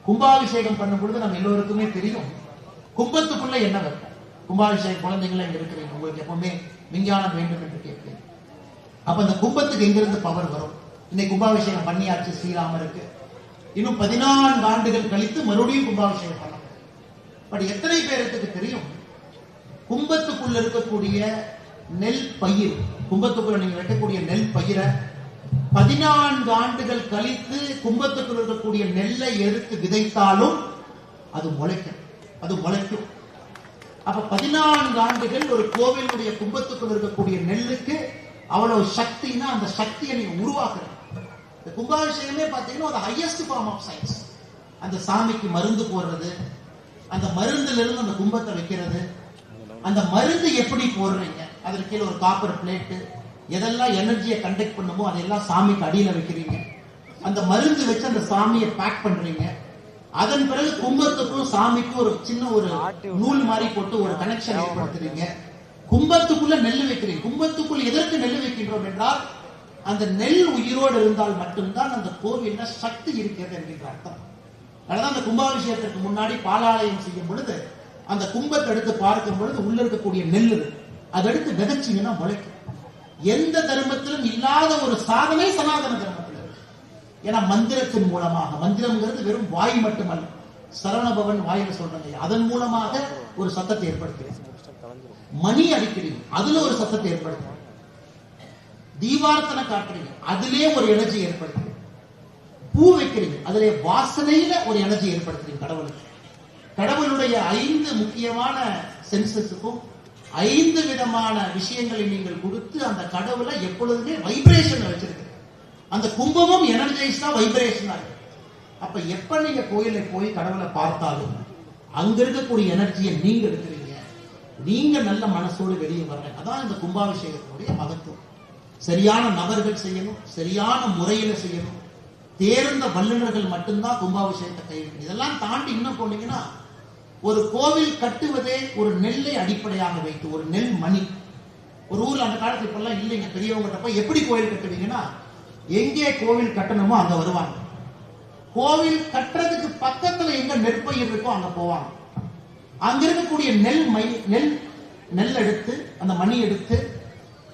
கும்பாபிஷேகம் பண்ணும் பொழுது நம்ம எல்லோருக்குமே தெரியும் கும்பத்துக்குள்ள என்ன வைப்போம். கும்பாபிஷேகம் குழந்தைங்கள இங்க இருக்கிறீங்க, உங்களுக்கு எப்பவுமே விஞ்ஞானம் வேண்டும் என்று கேட்கிறேன். அப்ப அந்த கும்பத்துக்கு எங்கிருந்து பவர் வரும்? இன்னைக்கு கும்பாபிஷேகம் பண்ணியாச்சு ஸ்ரீராமருக்கு. இன்னும் 14 ஆண்டுகள் கழித்து மறுபடியும் கும்பாபிஷேகம் பண்ண. பட் எத்தனை பேருக்கு தெரியும் கும்பத்துக்குள்ள இருக்கக்கூடிய நெல் பயிர், கும்பத்துக்குள்ள நீங்க வைக்கக்கூடிய நெல் பயிரை 14 ஆண்டுகள் கழித்து கும்பத்துக்குள்ள இருக்கக்கூடிய நெல்லை எடுத்து விதைத்தாலும் அது முளைக்கும். அது முளைக்கும். அப்ப 14 ஆண்டுகள் ஒரு கோவிலுடைய கும்பத்துக்குள்ள இருக்கக்கூடிய நெல்லுக்கு அவ்வளவு சக்தினா, அந்த சக்தியை நீங்க உருவாக்குறீங்க. இந்த கும்பாபிஷேகமே பாத்தீங்கன்னா அது ஹையஸ்ட் ஃபார்ம் ஆஃப் சயின்ஸ். அந்த சாமிக்கு மருந்து போடுறது, அந்த மருந்துல இருந்து அந்த கும்பத்தை வைக்கிறது, அந்த மருந்து எப்படி போடுறீங்க, அதற்கு கீழே ஒரு காப்பர் பிளேட்டு, எதெல்லாம் எனர்ஜியை கண்டக்ட் பண்ணுமோ அதெல்லாம் சாமிக்கு அடியில வைக்கிறீங்க. அந்த மருந்து வச்சு அந்த சாமியை பேக் பண்றீங்க. அதன் பிறகு கும்பத்துக்கும் சாமிக்கும் ஒரு சின்ன ஒரு நூல் மாதிரி போட்டு ஒரு கனெக்ஷன் ஏற்படுத்துறீங்க. கும்பத்துக்குள்ள நெல் வைக்கிறீங்க. கும்பத்துக்குள்ள எதற்கு நெல் வைக்கின்றோம் என்றால், அந்த நெல் உயிரோடு இருந்தால் மட்டும்தான் அந்த கோவில்ல சக்தி இருக்கிறது என்கின்ற அர்த்தம். அதனால அந்த கும்பாபிஷேகத்திற்கு முன்னாடி பாலாலயம் செய்யும் பொழுது அந்த கும்பத்தை எடுத்து பார்க்கும் பொழுது உள்ள இருக்கக்கூடிய நெல் அதை எடுத்து விதைச்சிங்கன்னா முளைக்கும். எந்த தர்மத்திலும் இல்லாத ஒரு சாதனை சனாதன தர்மத்தில் இருக்கு. ஏன்னா மந்திரத்தின் மூலமாக, மந்திரம்ங்கிறது வெறும் வாய் மட்டுமல்ல, சரவணபவன் வாயில சொல்றாங்க, அதன் மூலமாக ஒரு சத்தத்தை ஏற்படுத்துறீங்க. மணி அடிக்கிறீங்க, அதுல ஒரு சத்தத்தை ஏற்படுத்துறீங்க. தீபார்த்தனை காட்டுறீங்க, அதிலே ஒரு எனர்ஜி ஏற்படுத்துறீங்க. பூ வைக்கிறீங்க, அதிலே வாசனையில ஒரு எனர்ஜி ஏற்படுத்துறீங்க. கடவுளுக்கு, கடவுளுடைய 5 முக்கியமான சென்சஸுக்கும் 5 விதமான விஷயங்களை நீங்கள் கொடுத்து அந்த கடவுளை எப்பொழுதுமே வைப்ரேஷன் வச்சிருக்கு. அந்த கும்பமும் எனர்ஜைஸ்டா வைப்ரேஷனா இருக்கு. அப்ப எப்ப நீங்க கோயிலை போய் கடவுளை பார்த்தாலும் அங்க இருக்கக்கூடிய எனர்ஜியை நீங்க எடுக்கிறீங்க. நீங்க நல்ல மனசோடு வெளியே வர்ற. அதான் இந்த கும்பாபிஷேகத்தினுடைய மகத்துவம். சரியான நபர்கள் செய்யணும், சரியான முறையில செய்யணும். தேர்ந்த வல்லுநர்கள் மட்டும்தான் கும்பாபிஷேகத்தை கைவிடணும். இதெல்லாம் தாண்டி இன்னும் போனீங்கன்னா, ஒரு கோவில் கட்டுவதே ஒரு நெல்லை அடிப்படையாக வைத்து, ஒரு நெல் மணி. ஒரு ஊர்ல அந்த காலத்துல இப்பெல்லாம் இல்லைங்க, பெரியவங்க போய் எப்படி கோவில் கட்டுவீங்கன்னா, எங்கே கோவில் கட்டணுமோ அங்க வருவாங்க. கோவில் கட்டுறதுக்கு பக்கத்துல எங்க நெற்பயிர் இருக்கோ அங்க போவாங்க. அங்க இருக்கக்கூடிய நெல் எடுத்து, அந்த மணி எடுத்து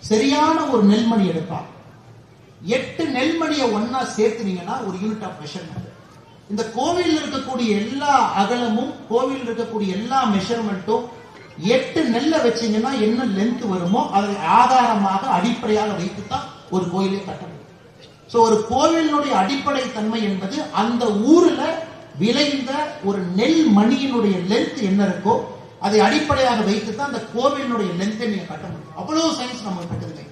சரியான ஒரு நெல்மணி எடுப்பாங்க. 8 நெல்மணியை ஒன்னா சேர்த்துனீங்கன்னா ஒரு யூனிட் ஆஃப் மெஷர்மெண்ட். இந்த கோவில் இருக்கக்கூடிய எல்லா அகலமும், கோவில் இருக்கக்கூடிய எல்லா மெஷர்மெண்ட்டும் 8 நெல்லை வச்சீங்கன்னா என்ன லென்த் வருமோ அதை ஆதாரமாக அடிப்படையாக வைத்துத்தான் ஒரு கோயிலை கட்ட முடியும். சோ ஒரு கோவிலினுடைய அடிப்படை தன்மை என்பது அந்த ஊர்ல விளைந்த ஒரு நெல் மணியினுடைய லென்த் என்ன இருக்கோ அதை அடிப்படையாக வைத்துத்தான் அந்த கோவிலினுடைய லென்த்தை நீங்க கட்ட முடியும். அவ்வளவு சயின்ஸ் நம்ம கட்டுதுங்க.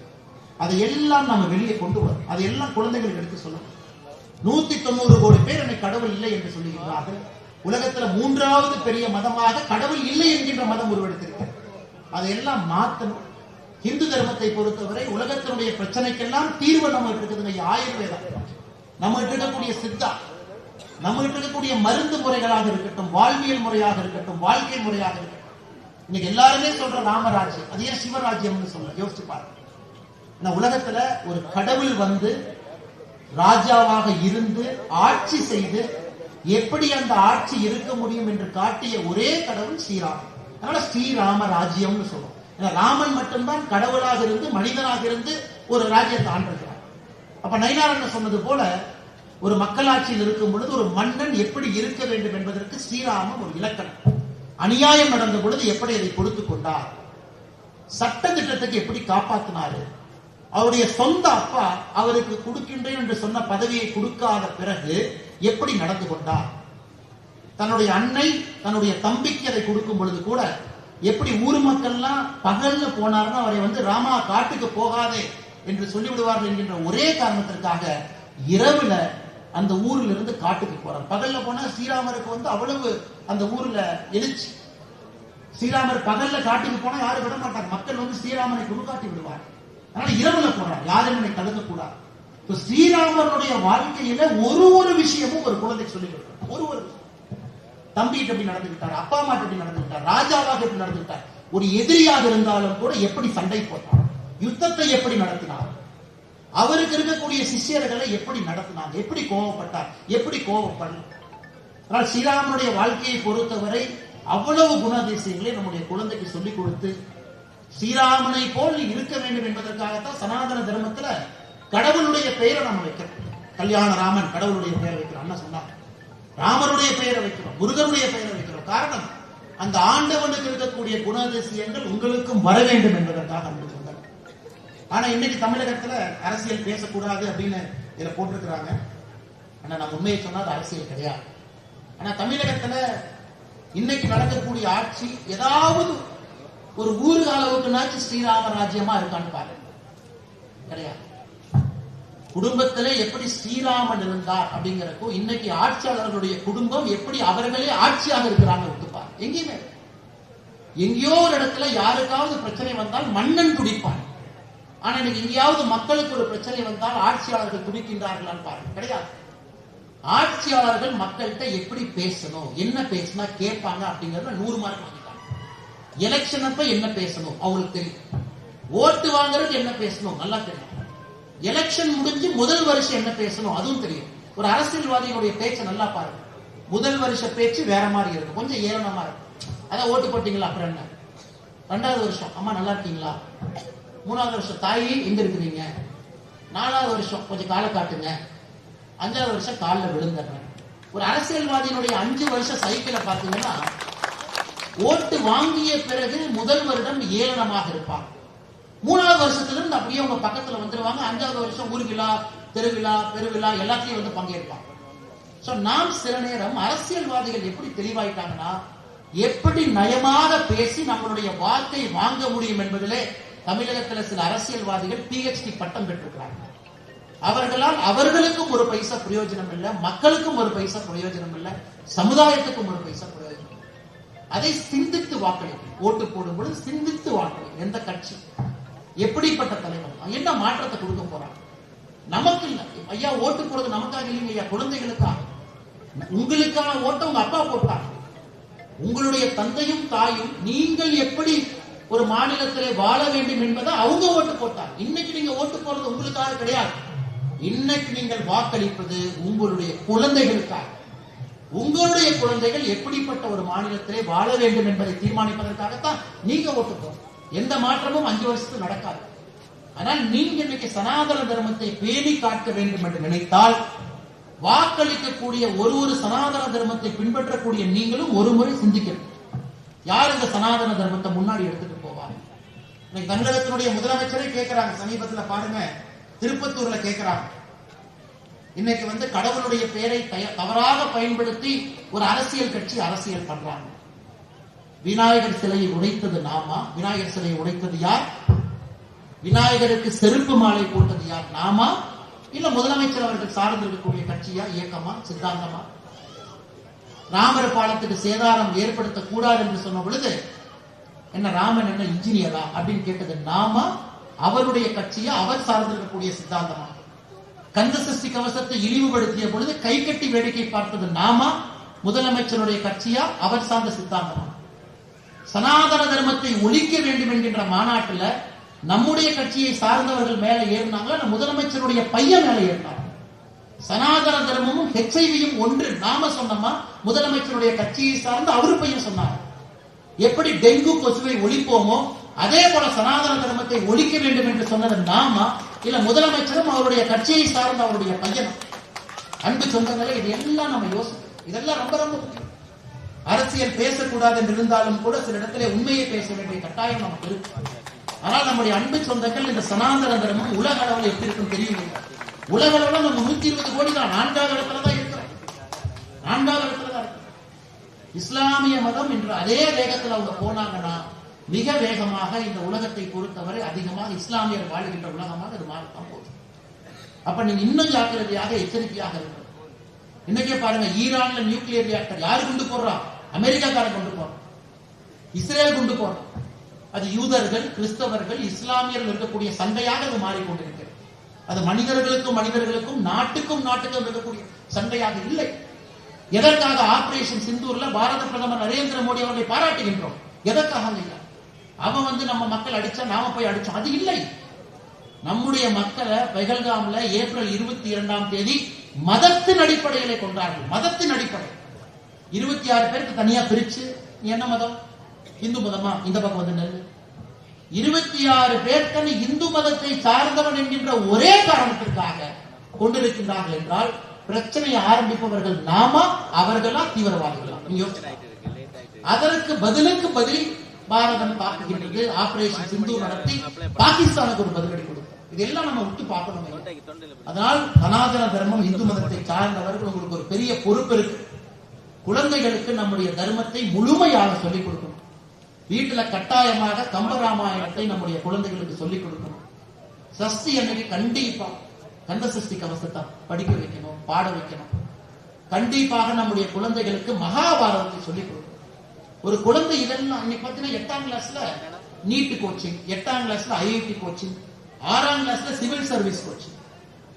அதையெல்லாம் நம்ம வெளியே கொண்டு வரும். அதையெல்லாம் குழந்தைகளுக்கு எடுத்து சொல்லணும். 190 கோடி பேர் என்னை கடவுள் இல்லை என்று சொல்லுகிறார்கள். உலகத்துல 3வது பெரிய மதமாக கடவுள் இல்லை என்கின்ற மதம் உருவெடுத்திருக்கிறது. அதையெல்லாம் மாற்றணும். இந்து தர்மத்தை பொறுத்தவரை உலகத்தினுடைய பிரச்சனைக்கெல்லாம் தீர்வு நம்ம இருக்குதுங்க. ஆயுர்வேதம், நம்ம இருக்கக்கூடிய சித்தா, நம்ம இருக்கக்கூடிய மருந்து முறைகளாக இருக்கட்டும், வாழ்வியல் முறையாக இருக்கட்டும், வாழ்க்கை முறையாக இருக்கட்டும். இன்னைக்கு எல்லாருமே சொல்ற ராமராஜ்யம், அது ஏன் சிவராஜ்யம்னு சொல்ல யோசிச்சு பாருங்க. உலகத்துல ஒரு கடவுள் வந்து ராஜாவாக இருந்து ஆட்சி செய்து எப்படி அந்த ஆட்சி இருக்க முடியும் என்று காட்டிய ஒரே கடவுள் ஸ்ரீராமன். அதனால ஸ்ரீராம ராஜ்யம்னு சொல்றோம். ராமன் மட்டும்தான் கடவுளாக இருந்து மனிதனாக இருந்து ஒரு ராஜ்யத்தை ஆண்டிருக்கிறார். அப்ப நயினார் சொன்னது போல ஒரு மக்களாட்சியில் இருக்கும் பொழுது ஒரு மன்னன் எப்படி இருக்க வேண்டும் என்பதற்கு ஸ்ரீராமன் ஒரு இலக்கணம். அநியாயம் நடந்த பொழுது எப்படி அதை கொடுத்துக் கொண்டார், சட்ட திட்டத்துக்கு எப்படி காப்பாற்றினாரு, அவருடைய சொந்த அப்பா அவருக்கு கொடுக்கின்றேன் என்று சொன்ன பதவியை கொடுக்காத பிறகு எப்படி நடந்து கொண்டார், தன்னுடைய அன்னை தன்னுடைய தம்பிக்கு அதை கொடுக்கும் பொழுது கூட எப்படி ஊர் மக்கள்லாம் பகல்ல போனார்னா அவரை வந்து ராமா காட்டுக்கு போகாதே என்று சொல்லிவிடுவார்கள் என்கின்ற ஒரே காரணத்திற்காக இரவுல அந்த ஊர்ல இருந்து காட்டுக்கு போறார். பகல்ல போனா ஸ்ரீராமருக்கு வந்து அவ்வளவு அந்த ஊர்ல எழுச்சி. ஸ்ரீராமர் பகல்ல காட்டுக்கு போனா யாரும் விட மாட்டாங்க. மக்கள் வந்து ஸ்ரீராமனை குறுக்காட்டி விடுவார். அதனால இரவுல போறார், யாரும் என்னை தடுக்க கூடாது. ஸ்ரீராமனுடைய வாழ்க்கையில ஒரு விஷயமும் ஒரு குழந்தை சொல்லிக் கொடுக்கிறார். ஒரு தம்பிகிட்ட எப்படி நடந்துக்கிட்டார், அப்பா அம்மா எப்படி நடந்துக்கிட்டார், ராஜாவாக எப்படி நடந்துக்கிட்டார், ஒரு எதிரியாக இருந்தாலும் கூட எப்படி சண்டை போட்டார், யுத்தத்தை எப்படி நடத்தினார், அவருக்கு இருக்கக்கூடிய சிஷ்யர்களை எப்படி நடத்தினார், எப்படி கோபப்பட்டார், எப்படி கோபப்படலாம். ஆனால் ஸ்ரீராமனுடைய வாழ்க்கையை பொறுத்தவரை அவ்வளவு குணாதிசயங்களை நம்முடைய குழந்தைக்கு சொல்லிக் கொடுத்து ஸ்ரீராமனை போல் இருக்க வேண்டும் என்பதற்காகத்தான் சனாதன தர்மத்துல கடவுளுடைய பெயரை நம்ம வைக்கிறோம். கல்யாண ராமன் கடவுளுடைய பெயரை வைக்கிறோம். அண்ணா சொன்னாங்க, ராமருடைய பெயரை வைக்கிறோம், முருகனுடைய பெயரை வைக்கிறோம். காரணம், அந்த ஆண்டவனுக்கு இருக்கக்கூடிய குணாதிசயங்கள் உங்களுக்கும் வர வேண்டும் என்பதற்காக அப்படி சொன்னாங்க. ஆனா இன்னைக்கு தமிழகத்துல அரசியல் பேசக்கூடாது அப்படின்னு இதுல போட்டிருக்கிறாங்க. ஆனா நான் உண்மையை சொன்னா அது அரசியல் கிடையாது. ஆனா தமிழகத்துல இன்னைக்கு நடக்கக்கூடிய ஆட்சி ஏதாவது ஒரு ஊருக்கு அளவுக்குனாச்சும் ஸ்ரீராம ராஜ்யமா இருக்கான்னு பாருங்க. கிடையாது. குடும்பத்திலே எப்படி ஸ்ரீராமன் இருந்தார் அப்படிங்கிறப்போ இன்னைக்கு ஆட்சியாளர்களுடைய குடும்பம் எப்படி அவர்களே ஆட்சியாக இருக்கிறாங்க ஒத்துப்பார். எங்கேயுமே எங்கேயோ ஒரு இடத்துல யாருக்காவது பிரச்சனை வந்தால் மன்னன் துடிப்பான். ஆனா இன்னைக்கு எங்கேயாவது மக்களுக்கு ஒரு பிரச்சனை வந்தால் ஆட்சியாளர்கள் துடிக்கின்றார்களான்னு பாருங்க. கிடையாது. ஆட்சியாளர்கள் மக்கள்கிட்ட எப்படி பேசணும், என்ன பேசினா கேட்பாங்க அப்படிங்கறத 100 மார்க் வாங்கிட்டாங்க. எலெக்ஷன் அப்ப என்ன பேசணும் அவங்களுக்கு தெரியும். ஓட்டு வாங்குறது என்ன பேசணும் நல்லா தெரியும். எலெக்ஷன் முடிஞ்சு முதல் வருஷம் என்ன பேசணும் அதுவும் தெரியும். ஒரு அரசியல்வாதிகளுடைய பேச்சை நல்லா பாருங்க. முதல் வருஷ பேச்சு வேற மாதிரி இருக்கும், கொஞ்சம் ஏளனமா இருக்கும். அதான் ஓட்டு போட்டீங்களா, அப்புறம் என்ன, 2வது வருஷம் அம்மா நல்லா இருக்கீங்களா, 3வது வருஷம் தாயி எங்க இருக்கிறீங்க, 4வது வருஷம் கொஞ்சம் காலை காட்டுங்க, 5வது வருஷம் காலில் விழுந்துடுறேன். ஒரு அரசியல்வாதியினுடைய 5 வருஷம் சைக்கிளை பார்த்தீங்கன்னா ஓட்டு வாங்கிய பிறகு முதல் வருடம் ஏளனமாக இருப்பாங்க. 3வது வருஷத்திலிருந்து அப்படியே உங்க பக்கத்துல வந்துருவாங்க. 5வது வருஷம் ஊர் விழா, திருவிழா, பெருவிழா எல்லாத்தையும் வந்து பங்கேற்பாங்க. நாம் சில நேரம் அரசியல்வாதிகள் எப்படி தெளிவாயிட்டாங்கன்னா எப்படி நயமாக பேசி நம்மளுடைய வாக்கை வாங்க முடியும் என்பதிலே தமிழகத்தில் சில அரசியல்வாதிகள் PhD பட்டம் பெற்றிருக்கிறார்கள். அவர்களால் அவர்களுக்கும் ஒரு பைசா பிரயோஜனம் இல்லை, மக்களுக்கும் ஒரு பைசா பிரயோஜனம் இல்லை, சமுதாயத்துக்கும் ஒரு பைசா பிரயோஜனம். அதை சிந்தித்து வாக்களிக்கும். ஓட்டு போடும் பொழுது சிந்தித்து வாக்களிக்கும். எந்த கட்சி, எப்படிப்பட்ட தலைவர், என்ன மாற்றத்தை கொடுக்க போறாங்க. நமக்கு இல்லை ஐயா, ஓட்டு போடுறது நமக்காக இல்லைங்க ஐயா, குழந்தைகளுக்காக. உங்களுக்கான ஓட்டை உங்க அப்பா போட்டாங்க. உங்களுடைய தந்தையும் தாயும் நீங்கள் எப்படி ஒரு மாநிலத்திலே வாழ வேண்டும் என்பதை அவங்க ஓட்டு போட்டாங்க. இன்னைக்கு நீங்க ஓட்டு போறது உங்களுக்காக கிடையாது. இன்னைக்கு நீங்கள் வாக்களிப்பது உங்களுடைய குழந்தைகளுக்காக. உங்களுடைய குழந்தைகள் எப்படிப்பட்ட ஒரு மாநிலத்திலே வாழ வேண்டும் என்பதை தீர்மானிப்பதற்காகத்தான் நீங்க ஓட்டு போறோம். எந்த மாற்றமும் 5 வருஷத்துக்கு நடக்காது. ஆனால் நீங்க இன்னைக்கு சனாதன தர்மத்தை பேணி காக்க வேண்டும் என்று நினைத்தால் வாக்களிக்கக்கூடிய ஒரு சனாதன தர்மத்தை பின்பற்றக்கூடிய நீங்களும் ஒரு முறை சிந்திக்கணும். யார் இந்த சனாதன தர்மத்தை முன்னாடி எடுத்துட்டு போவாங்க? இன்னைக்கு தமிழகத்தினுடைய முதலமைச்சரே கேட்கிறாங்க. சமீபத்துல பாருங்க, திருப்பத்தூர்ல கேட்கிறாங்க. இன்னைக்கு வந்து கடவுளுடைய பெயரை தவறாக பயன்படுத்தி ஒரு அரசியல் கட்சி அரசியல் பண்றாங்க. விநாயகர் சிலையை உடைத்தது நாமா? விநாயகர் சிலையை உடைத்தது யார்? விநாயகருக்கு செருப்பு மாலை போட்டது யார்? நாமா இல்ல முதலமைச்சர் அவர்கள் சார்ந்திருக்கக்கூடிய கட்சியா, இயக்கமா, சித்தாந்தமா? ராமர் பாலத்துக்கு சேதாரம் ஏற்படுத்த கூடாது என்று சொன்ன பொழுது என்ன ராமன் என்ன இன்ஜினியரா அப்படின்னு கேட்டது நாமா, அவருடைய கட்சியா, அவர் சார்ந்திருக்கக்கூடிய சித்தாந்தமா? கந்த சஷ்டி கவசத்தை இழிவுபடுத்திய பொழுது கை கட்டி வேடிக்கை பார்த்தது நாமா, முதலமைச்சருடைய கட்சியா, அவர் சார்ந்த சித்தாந்தமா? சனாதன தர்மத்தை ஒழிக்க வேண்டும் என்கின்ற மாநாட்டில் நம்முடைய கட்சியை சார்ந்தவர்கள் மேல ஏறினாங்களா, முதலமைச்சருடைய பையன் மேல ஏறினாங்க. சனாதன தர்மமும் HIV-யும் ஒன்று நாம சொன்னோமா, முதலமைச்சருடைய கட்சியை சார்ந்து அவரு பையன் சொன்னாங்க. எப்படி டெங்கு கொசுவை ஒழிப்போமோ அதே போல சனாதன தர்மத்தை ஒழிக்க வேண்டும் என்று சொன்னது நாமா இல்ல முதலமைச்சரும் அவருடைய கட்சியை சார்ந்த அவருடைய பையனும்? அன்பு சொந்தங்களே, இது எல்லாம் நம்ம யோசிக்கணும். இதெல்லாம் ரொம்ப ரொம்ப முக்கியம். அரசியல் பேசக்கூடாது என்று இருந்தாலும் கூட சில இடத்திலே உண்மையை பேச வேண்டிய கட்டாயம் நமக்கு இருக்கு. ஆனால் நம்முடைய அன்பு சொந்தங்கள் இந்த சனாதன தர்மம் உலக அளவில் எப்படி இருக்கும் தெரியும். உலக அளவில் நம்ம 120 கோடி தான் 4வது இடத்துல தான் இருக்கிறோம். 4வது இடத்துல தான் இருக்கிறோம். இஸ்லாமிய மதம் என்று அதே வேகத்தில் அவங்க போனாங்கன்னா மிக வேகமாக இந்த உலகத்தை பொறுத்தவரை அதிகமாக இஸ்லாமியர் வாழ்கின்ற உலகமாக இது மாறத்தான் போகுது. அப்ப நீங்க இன்னும் ஜாக்கிரதையாக எச்சரிக்கையாக இருக்கணும். இன்னைக்கே பாருங்க, ஈரான்ல நியூக்ளியர் ரியாக்டர் யாரு கொண்டு போடுறா? அமெரிக்காக்காரன் கொண்டு போறான். இஸ்ரேல் குண்டு போடும். அது யூதர்கள், கிறிஸ்தவர்கள், இஸ்லாமியர்கள் இருக்கக்கூடிய சண்டையாக அது மாறிக்கொண்டிருக்கிறது. அது மனிதர்களுக்கும் நாட்டுக்கும் இருக்கக்கூடிய சண்டையாக இல்லை. எதற்காக ஆபரேஷன் சிந்தூர்ல பாரத பிரதமர் நரேந்திர மோடி அவர்களை பாராட்டுகின்றோம்? எதற்காக இல்லை? அவன் நம்ம மக்கள் அடிச்சா நாம போய் அடிச்சோம், அது இல்லை. நம்முடைய மக்களை பெஹல்காம்ல ஏப்ரல் 22 மதத்தின் அடிப்படையிலே கொண்டார்கள். மதத்தின் அடிப்படை 26 பேருக்கு தனியா பிரிச்சு, என்ன மதம்? இந்து மதமா? இந்த பக்கம் வந்து நெல். 26 பேர் இந்து மதத்தை சார்ந்தவன் என்கின்ற ஒரே காரணத்திற்காக கொண்டிருக்கின்றார்கள் என்றால் பிரச்சனையை ஆரம்பிப்பவர்கள் நாமா, அவர்களா, தீவிரவாதிகளா? அதற்கு பதிலுக்கு பதில் பாரதம் தாக்குகின்றது. ஆபரேஷன் சிந்தூர் நடத்தி பாகிஸ்தானுக்கு ஒரு பதிலடி கொடுக்கும். இதெல்லாம் நம்ம விட்டு பார்க்கணும். அதனால் சனாதன தர்மம், இந்து மதத்தை சார்ந்தவர்கள் உங்களுக்கு ஒரு பெரிய பொறுப்பு இருக்கு. குழந்தைகளுக்கு நம்முடைய தர்மத்தை முழுமையாக சொல்லிக் கொடுக்கணும். வீட்டுல கட்டாயமாக கம்பராமாயணத்தை நம்முடைய குழந்தைகளுக்கு சொல்லிக் கொடுக்கணும். சஷ்டி அன்னைக்கு கண்டிப்பா கந்த சஷ்டி கவசத்தை படிக்க வைக்கணும், பாட வைக்கணும். கண்டிப்பாக நம்முடைய குழந்தைகளுக்கு மகாபாரதத்தை சொல்லிக் கொடுக்கணும். ஒரு குழந்தை இதெல்லாம் இன்னைக்கு பார்த்தீங்கன்னா 8ஆம் கிளாஸ்ல நீட் கோச்சிங், 8ஆம் கிளாஸ்ல ஐஐடி கோச்சிங், 6ஆம் கிளாஸ்ல சிவில் சர்வீஸ் கோச்சிங்.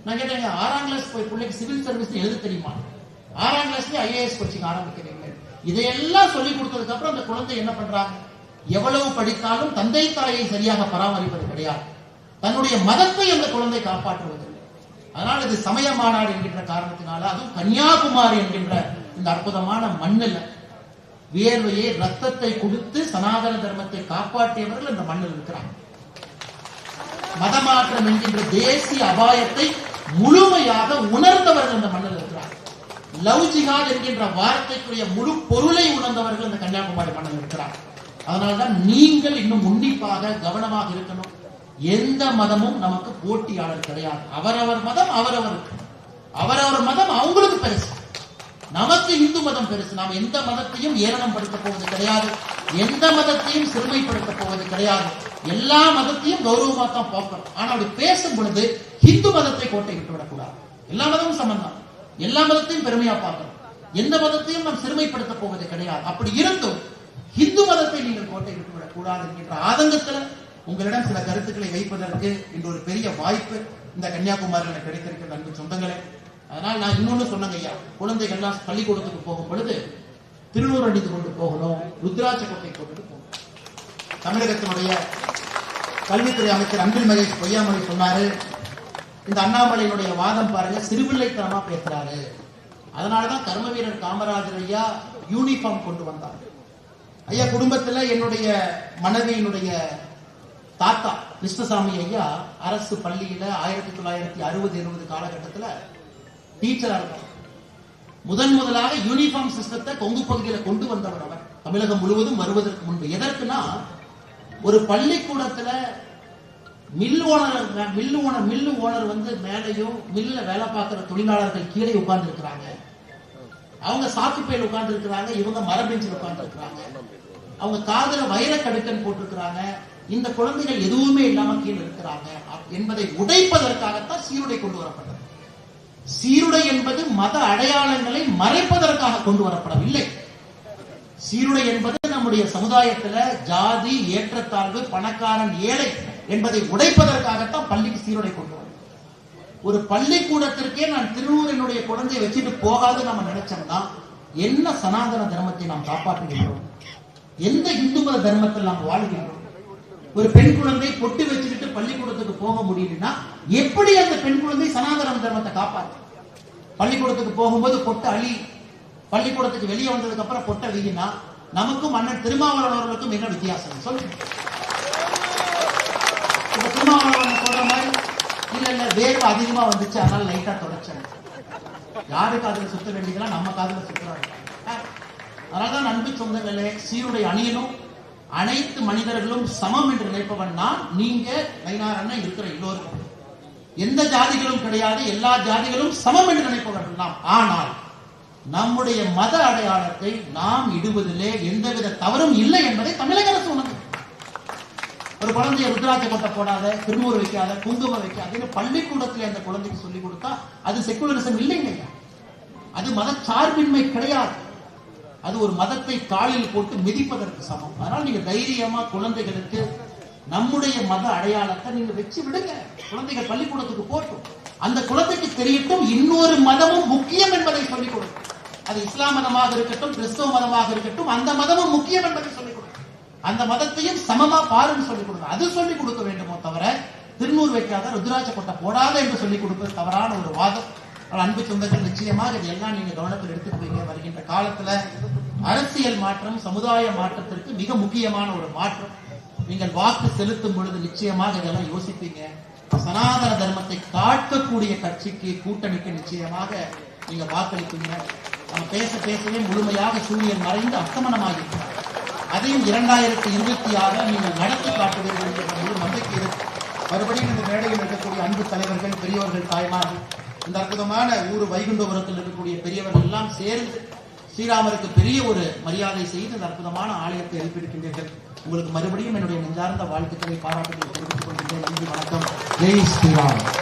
நான் கேட்டேன், 6ஆம் கிளாஸ் போய் பிள்ளைக்கு சிவில் சர்வீஸ் எழுத தெரியுமா? 6ஆம் கிளாஸ்ல ஐஏஎஸ் கோச்சிங் ஆரம்பிக்கிறீங்க. இதையெல்லாம் சொல்லிக் கொடுத்ததுக்கு அப்புறம் அந்த குழந்தை என்ன பண்றாங்க? எவ்வளவு படித்தாலும் தந்தை தாயை சரியாக பராமரிப்பது கிடையாது. தன்னுடைய மதத்தை அந்த குழந்தை காப்பாற்றுவதில்லை. அதனால் இது சமய மாநாடு என்கின்ற காரணத்தினால, அதுவும் கன்னியாகுமரி என்கின்ற இந்த அற்புதமான மண்ணில் வியர்வையை, ரத்தத்தை கொடுத்து சனாதன தர்மத்தை காப்பாற்றியவர்கள் இந்த மண்ணில் இருக்கிறாங்க. மதமாற்றம் என்கின்ற தேசிய அபாயத்தை முழுமையாக உணர்ந்தவர்கள் இந்த மண்ணில் இருக்கிறார்கள். லவ் ஜிஹாத் என்கின்ற வார்த்தைக்குரிய முழு பொருளை உணர்ந்தவர்கள் இந்த கன்னியாகுமரி மண்ணில் இருக்கிறார்கள். அதனால்தான் நீங்கள் இன்னும் உன்னிப்பாக கவனமாக இருக்கணும். எந்த மதமும் நமக்கு போட்டியாளர் கிடையாது. அவரவர் மதம் அவரவருக்கு, அவரவர் மதம் அவங்களுக்கு பெருசு, நமக்கு இந்து மதம் பெருசு. நாம் எந்த மதத்தையும் ஏளனம் படுத்த போவது கிடையாது, எந்த மதத்தையும் சிறுமைப்படுத்த போவது கிடையாது. எல்லா மதத்தையும் கௌரவமா தான் பார்க்கணும். ஆனா அப்படி பேசும் பொழுது இந்து மதத்தை கோட்டை விட்டு விடக்கூடாது. எல்லா மதமும் சம்பந்தம், எல்லா மதத்தையும் பெருமையா பார்க்கணும். எந்த மதத்தையும் நாம் சிறுமைப்படுத்த போவது கிடையாது. அப்படி இருந்தும் இந்து மதத்தை நீங்கள் கோட்டை விட்டு விடக் கூடாது என்கின்ற ஆதங்கத்தில் உங்களிடம் சில கருத்துக்களை வைப்பதற்கு இன்று ஒரு பெரிய வாய்ப்பு இந்த கன்னியாகுமரியில் கிடைத்திருக்கிற அன்பு சொந்தங்களே. அதனால் நான் இன்னொன்னு சொன்னங்க ஐயா, குழந்தைகள்லாம் பள்ளிக்கூடத்துக்கு போகும் பொழுது திருநூறு அணிந்து கொண்டு போகணும், ருத்ராட்ச கோட்டை கொண்டு போகணும். தமிழகத்தினுடைய கல்வித்துறை அமைச்சர் அன்பில் மகேஷ் பொய்யாமொழி சொன்னாரு, இந்த அண்ணாமலையினுடைய வாதம் பாருங்க, சிறுபிள்ளைத்தனமா பேசுறாரு. அதனாலதான் கர்ம வீரர் காமராஜர் ஐயா யூனிஃபார்ம் கொண்டு வந்தார். ஐயா குடும்பத்துல என்னுடைய மனைவியினுடைய தாத்தா கிருஷ்ணசாமி ஐயா அரசு பள்ளியில 1960-70 காலகட்டத்தில் டீச்சரா இருக்கார். முதலாக யூனிஃபார்ம் சிஸ்டத்தை கொங்கு பகுதியில கொண்டு வந்தவர் அவர், தமிழகம் முழுவதும் வருவதற்கு முன்பு. எதற்குனா, ஒரு பள்ளிக்கூடத்துல மில்லு ஓனர் வந்து மேலையும் மில்ல வேலை பார்க்கிற தொழிலாளர்கள் கீழே உட்கார்ந்து இருக்கிறாங்க. அவங்க சாக்குப்பையில் உட்கார்ந்து இருக்கிறாங்க, இவங்க மரபெஞ்சில் உட்கார்ந்து இருக்கிறாங்க. அவங்க காதுல வைர கடுக்கன் போட்டிருக்கிறாங்க. இந்த குழந்தைகள் எதுவுமே இல்லாம கீழே இருக்கிறாங்க என்பதை உடைப்பதற்காகத்தான் சீருடை கொண்டு வரப்பட்டது. சீருடை என்பது மத அடையாளங்களை மறைப்பதற்காக கொண்டு வரப்படவில்லை. சீருடை என்பது நம்முடைய சமுதாயத்துல ஜாதி, ஏற்றத்தாழ்வு, பணக்காரன், ஏழை என்பதை உடைப்பதற்காகத்தான் பள்ளிக்கு சீருடை கொண்டு வரும். ஒரு பள்ளிக்கூடத்திற்கே நான் திருநூறினுடைய குழந்தையை வச்சுட்டு போகாது நம்ம நினைச்சோம்னா என்ன சனாதன தர்மத்தை நாம் காப்பாற்றுகின்றோம்? எந்த இந்து மத தர்மத்தில் நாம் வாழ்கின்றோம்? ஒரு பெண் குழந்தை பொட்டு வச்சுக்கிட்டு பள்ளிக்கூடத்துக்கு போக முடியலன்னா எப்படி அந்த பெண் குழந்தை சனாதன தர்மத்தை காப்பாற்று? பள்ளிக்கூடத்துக்கு போகும்போது பொட்டு அழி, பள்ளிக்கூடத்துக்கு வெளியே வந்ததுக்கு அப்புறம் பொட்டை வீங்கினா நமக்கும் அண்ணன் திருமாவளவர்களுக்கும் என்ன வித்தியாசம் சொல்லுங்க? திருமாவளவன் சொல்ற மாதிரி இல்ல வேர்வை அதிகமா வந்துச்சு அதனால லைட்டா தொடச்சேன். யாரு காதுல சுத்த வேண்டியதெல்லாம் நம்ம காதுல சுத்துறாங்க. அதனாலதான் அன்பு சொந்தங்களே, சீருடை அணியணும். அனைத்து மனிதர்களும் சமம் என்று நினைப்பவன் நான், நீங்க, நயினார் அண்ணன் இருக்கிற எல்லோரும் எந்த ஜாதிகளும் கிடையாது, எல்லா ஜாதிகளும் சமம் என்று நினைப்பவர்கள் நாம். ஆனால் நம்முடைய மத அடையாளத்தை நாம் இடுவதிலே எந்தவித தவறும் இல்லை என்பதை தமிழக அரசு உணர்ந்து, ஒரு குழந்தைய ருத்ராட்ச கொட்டை போடாத, திருநூறு வைக்காத, குங்குமம் வைக்காத பள்ளிக்கூடத்தில் அந்த குழந்தைக்கு சொல்லிக் கொடுத்தா அது செக்குலரிசம் இல்லைங்க. அது மத சார்பின்மை கிடையாது. அது ஒரு மதத்தை காலில் போட்டு மிதிப்பதற்கு சமம். அதனால நீங்க தைரியமா குழந்தைகளுக்கு நம்முடைய மத அடையாளத்தை நீங்க வச்சு விடுங்க. குழந்தைகள் பள்ளிக்கூடத்துக்கு போட்டும், அந்த குழந்தைக்கு தெரியட்டும் இன்னொரு மதமும் முக்கியம் என்பதை சொல்லிக் கொடுக்கும். அது இஸ்லாம் மதமாக இருக்கட்டும், கிறிஸ்தவ மதமாக இருக்கட்டும், அந்த மதமும் முக்கியம் என்பதை சொல்லிக் கொடுக்கும். அந்த மதத்தையும் சமமா பாருன்னு சொல்லிக் கொடுக்கும். அது சொல்லிக் கொடுக்க வேண்டுமோ தவிர திருநூறு வைக்காத, ருத்ராட்ச கொட்டை போடாத என்று சொல்லிக் கொடுப்பது தவறான ஒரு வாதம். அன்பு சொந்தங்கள், நிச்சயமாக இதெல்லாம் நீங்க கவனத்தில் எடுத்துக்கொள்வீங்க. வருகின்ற காலத்துல அரசியல் மாற்றம் சமுதாய மாற்றத்திற்கு மிக முக்கியமான ஒரு மாற்றம். நீங்கள் வாக்கு செலுத்தும் பொழுது நிச்சயமாக இதெல்லாம் யோசிப்பீங்க. சனாதன தர்மத்தை காக்கக்கூடிய கட்சிக்கு, கூட்டணிக்கு நிச்சயமாக நீங்க வாக்களிப்பீங்க. நம்ம பேசவே முழுமையாக சூரியன் மறைந்து அஸ்தமனமாகிருக்கிறார். அதையும் 2026 நீங்கள் நடத்தி காட்டுவீர்கள் என்ற ஒரு நம்பிக்கை இருக்கு. மறுபடியும் இந்த மேடையில் இருக்கக்கூடிய அன்பு தலைவர்கள், பெரியவர்கள், தாய்மார்கள், இந்த அற்புதமான ஊர் வைகுண்டபுரத்தில் இருக்கக்கூடிய பெரியவர்கள் எல்லாம் சேர்ந்து ஸ்ரீராமருக்கு பெரிய ஒரு மரியாதை செய்து இந்த அற்புதமான ஆலயத்தை எழுப்பியிருக்கின்றீர்கள். உங்களுக்கு மறுபடியும் என்னுடைய நெஞ்சார்ந்த வாழ்த்துக்களை, பாராட்டுகளை தெரிவித்துக் கொள்கிறேன். நன்றி, வணக்கம். ஜெய் ஸ்ரீராம்.